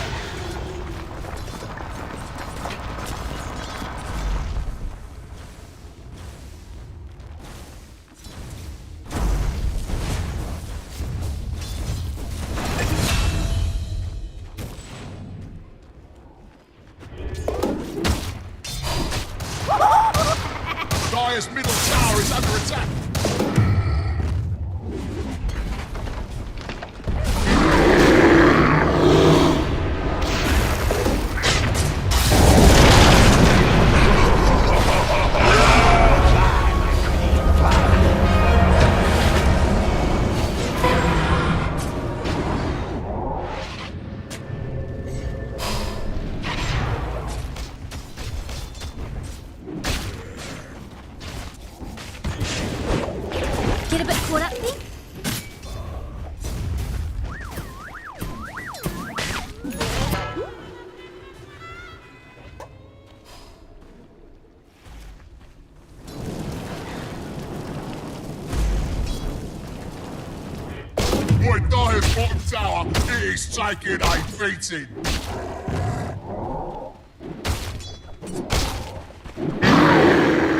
Dire's bottom tower is taking a beating.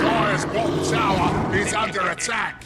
Dire's bottom tower is under attack.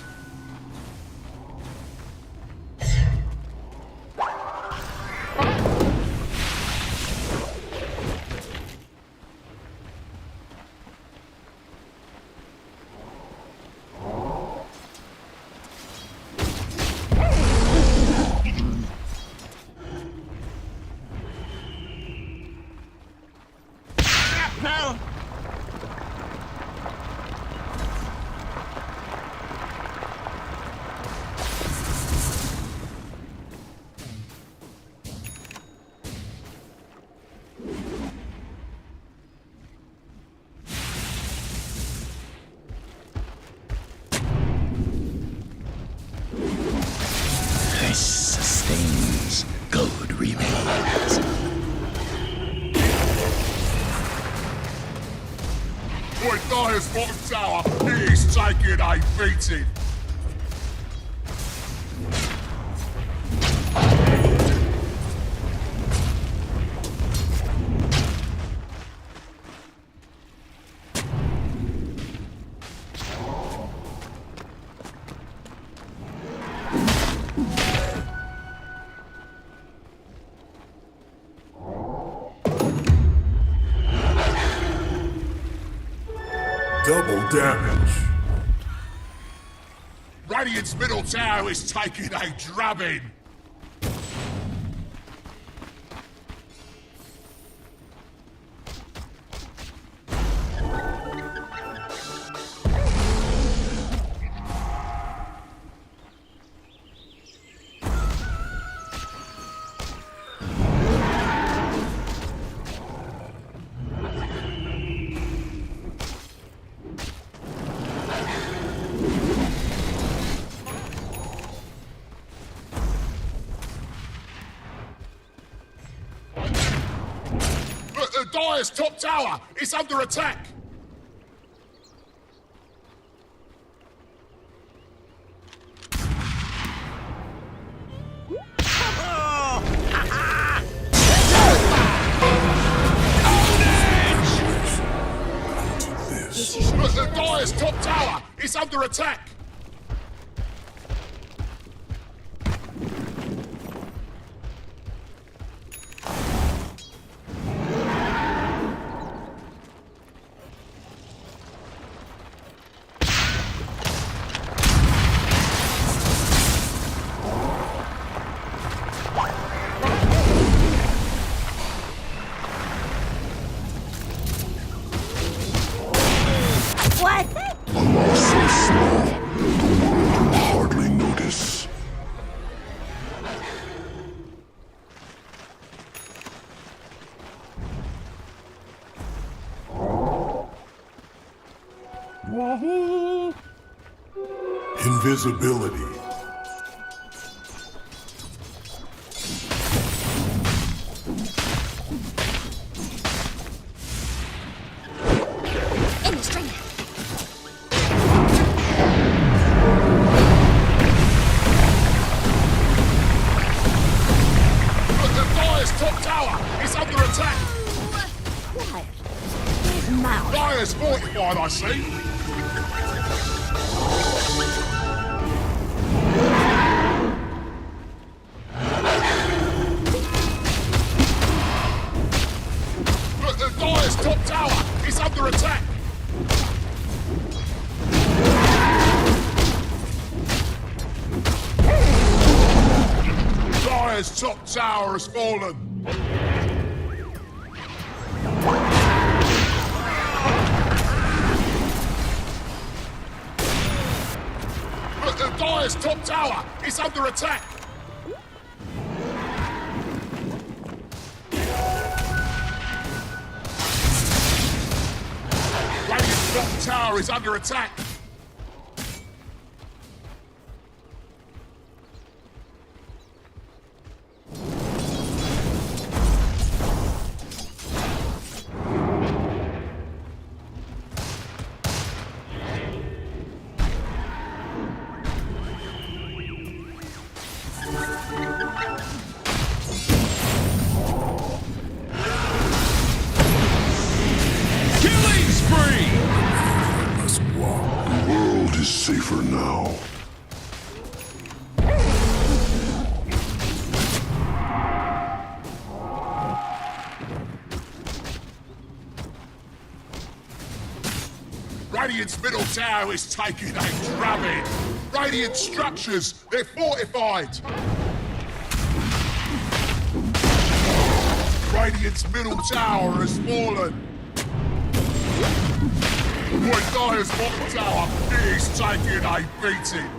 This sustains. Gold remains. Boy, Dire's bottom tower is taking a beating. Double damage. Radiant's middle tower is taking a drubbing. Dire's top tower is under attack. Dire's top tower is under attack. A loss so small, the world will hardly notice. Invisibility. In the string. Dire's top tower is under attack. Quiet. His mouth. Dire's fortified, I see. Dire's top tower is under attack. Dire's top tower has fallen. Dire's top tower is under attack. Radiant's top tower is under attack. for now. Radiant's middle tower is taking a drubbing. Radiant structures, they're fortified. Radiant's middle tower has fallen. Boy, Dire's bottom tower is taking a beating.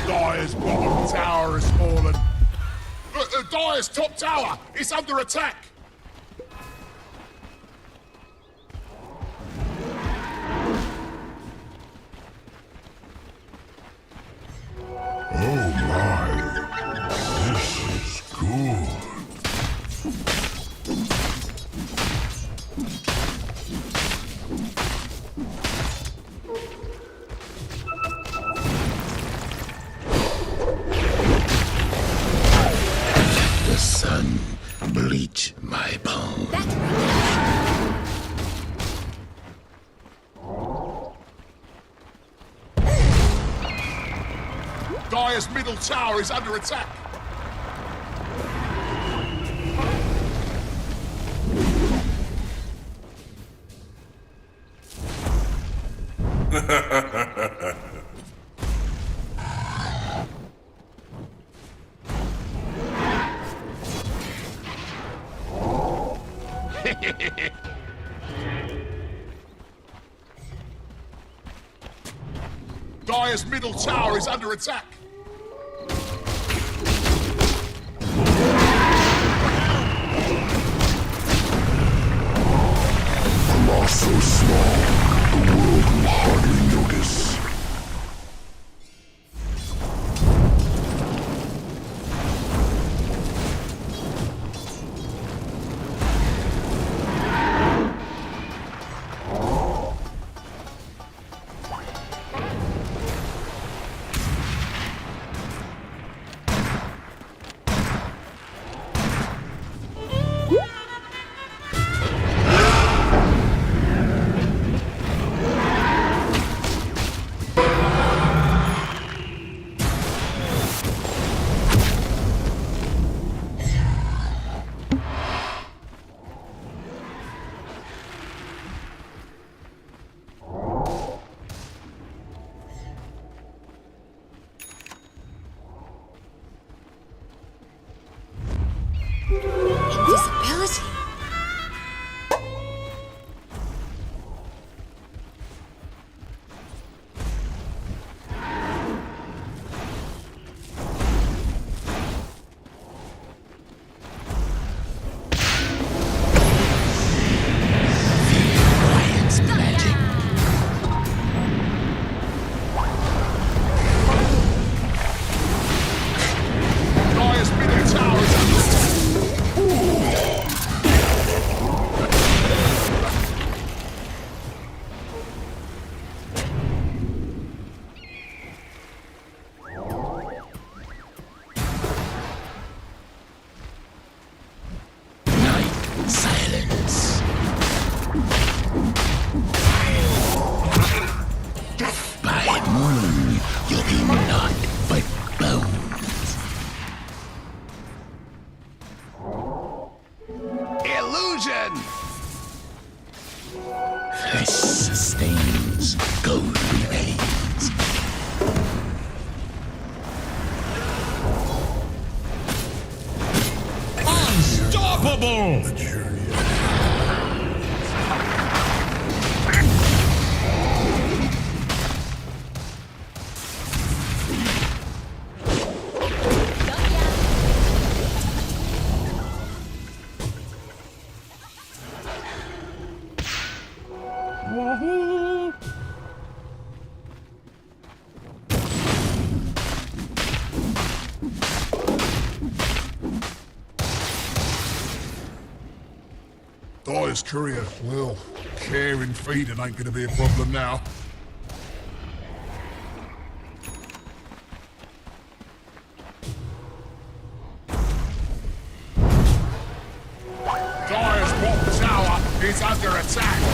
Dire's bottom tower has fallen. Dire's top tower is under attack. Oh my, this is good. The sun bleach my bones. Dire's middle tower is under attack. Dire's middle tower is under attack. A loss so small, the world will hardly notice. Invisibility. Ryan's magic. Dire's middle tower is under attack. Night silence. By morning, you'll be naught but bones. Illusion! Flesh sustains, gold remains. Unstoppable! Dire's courier, well, care and feeding ain't gonna be a problem now. Dire's bottom tower is under attack.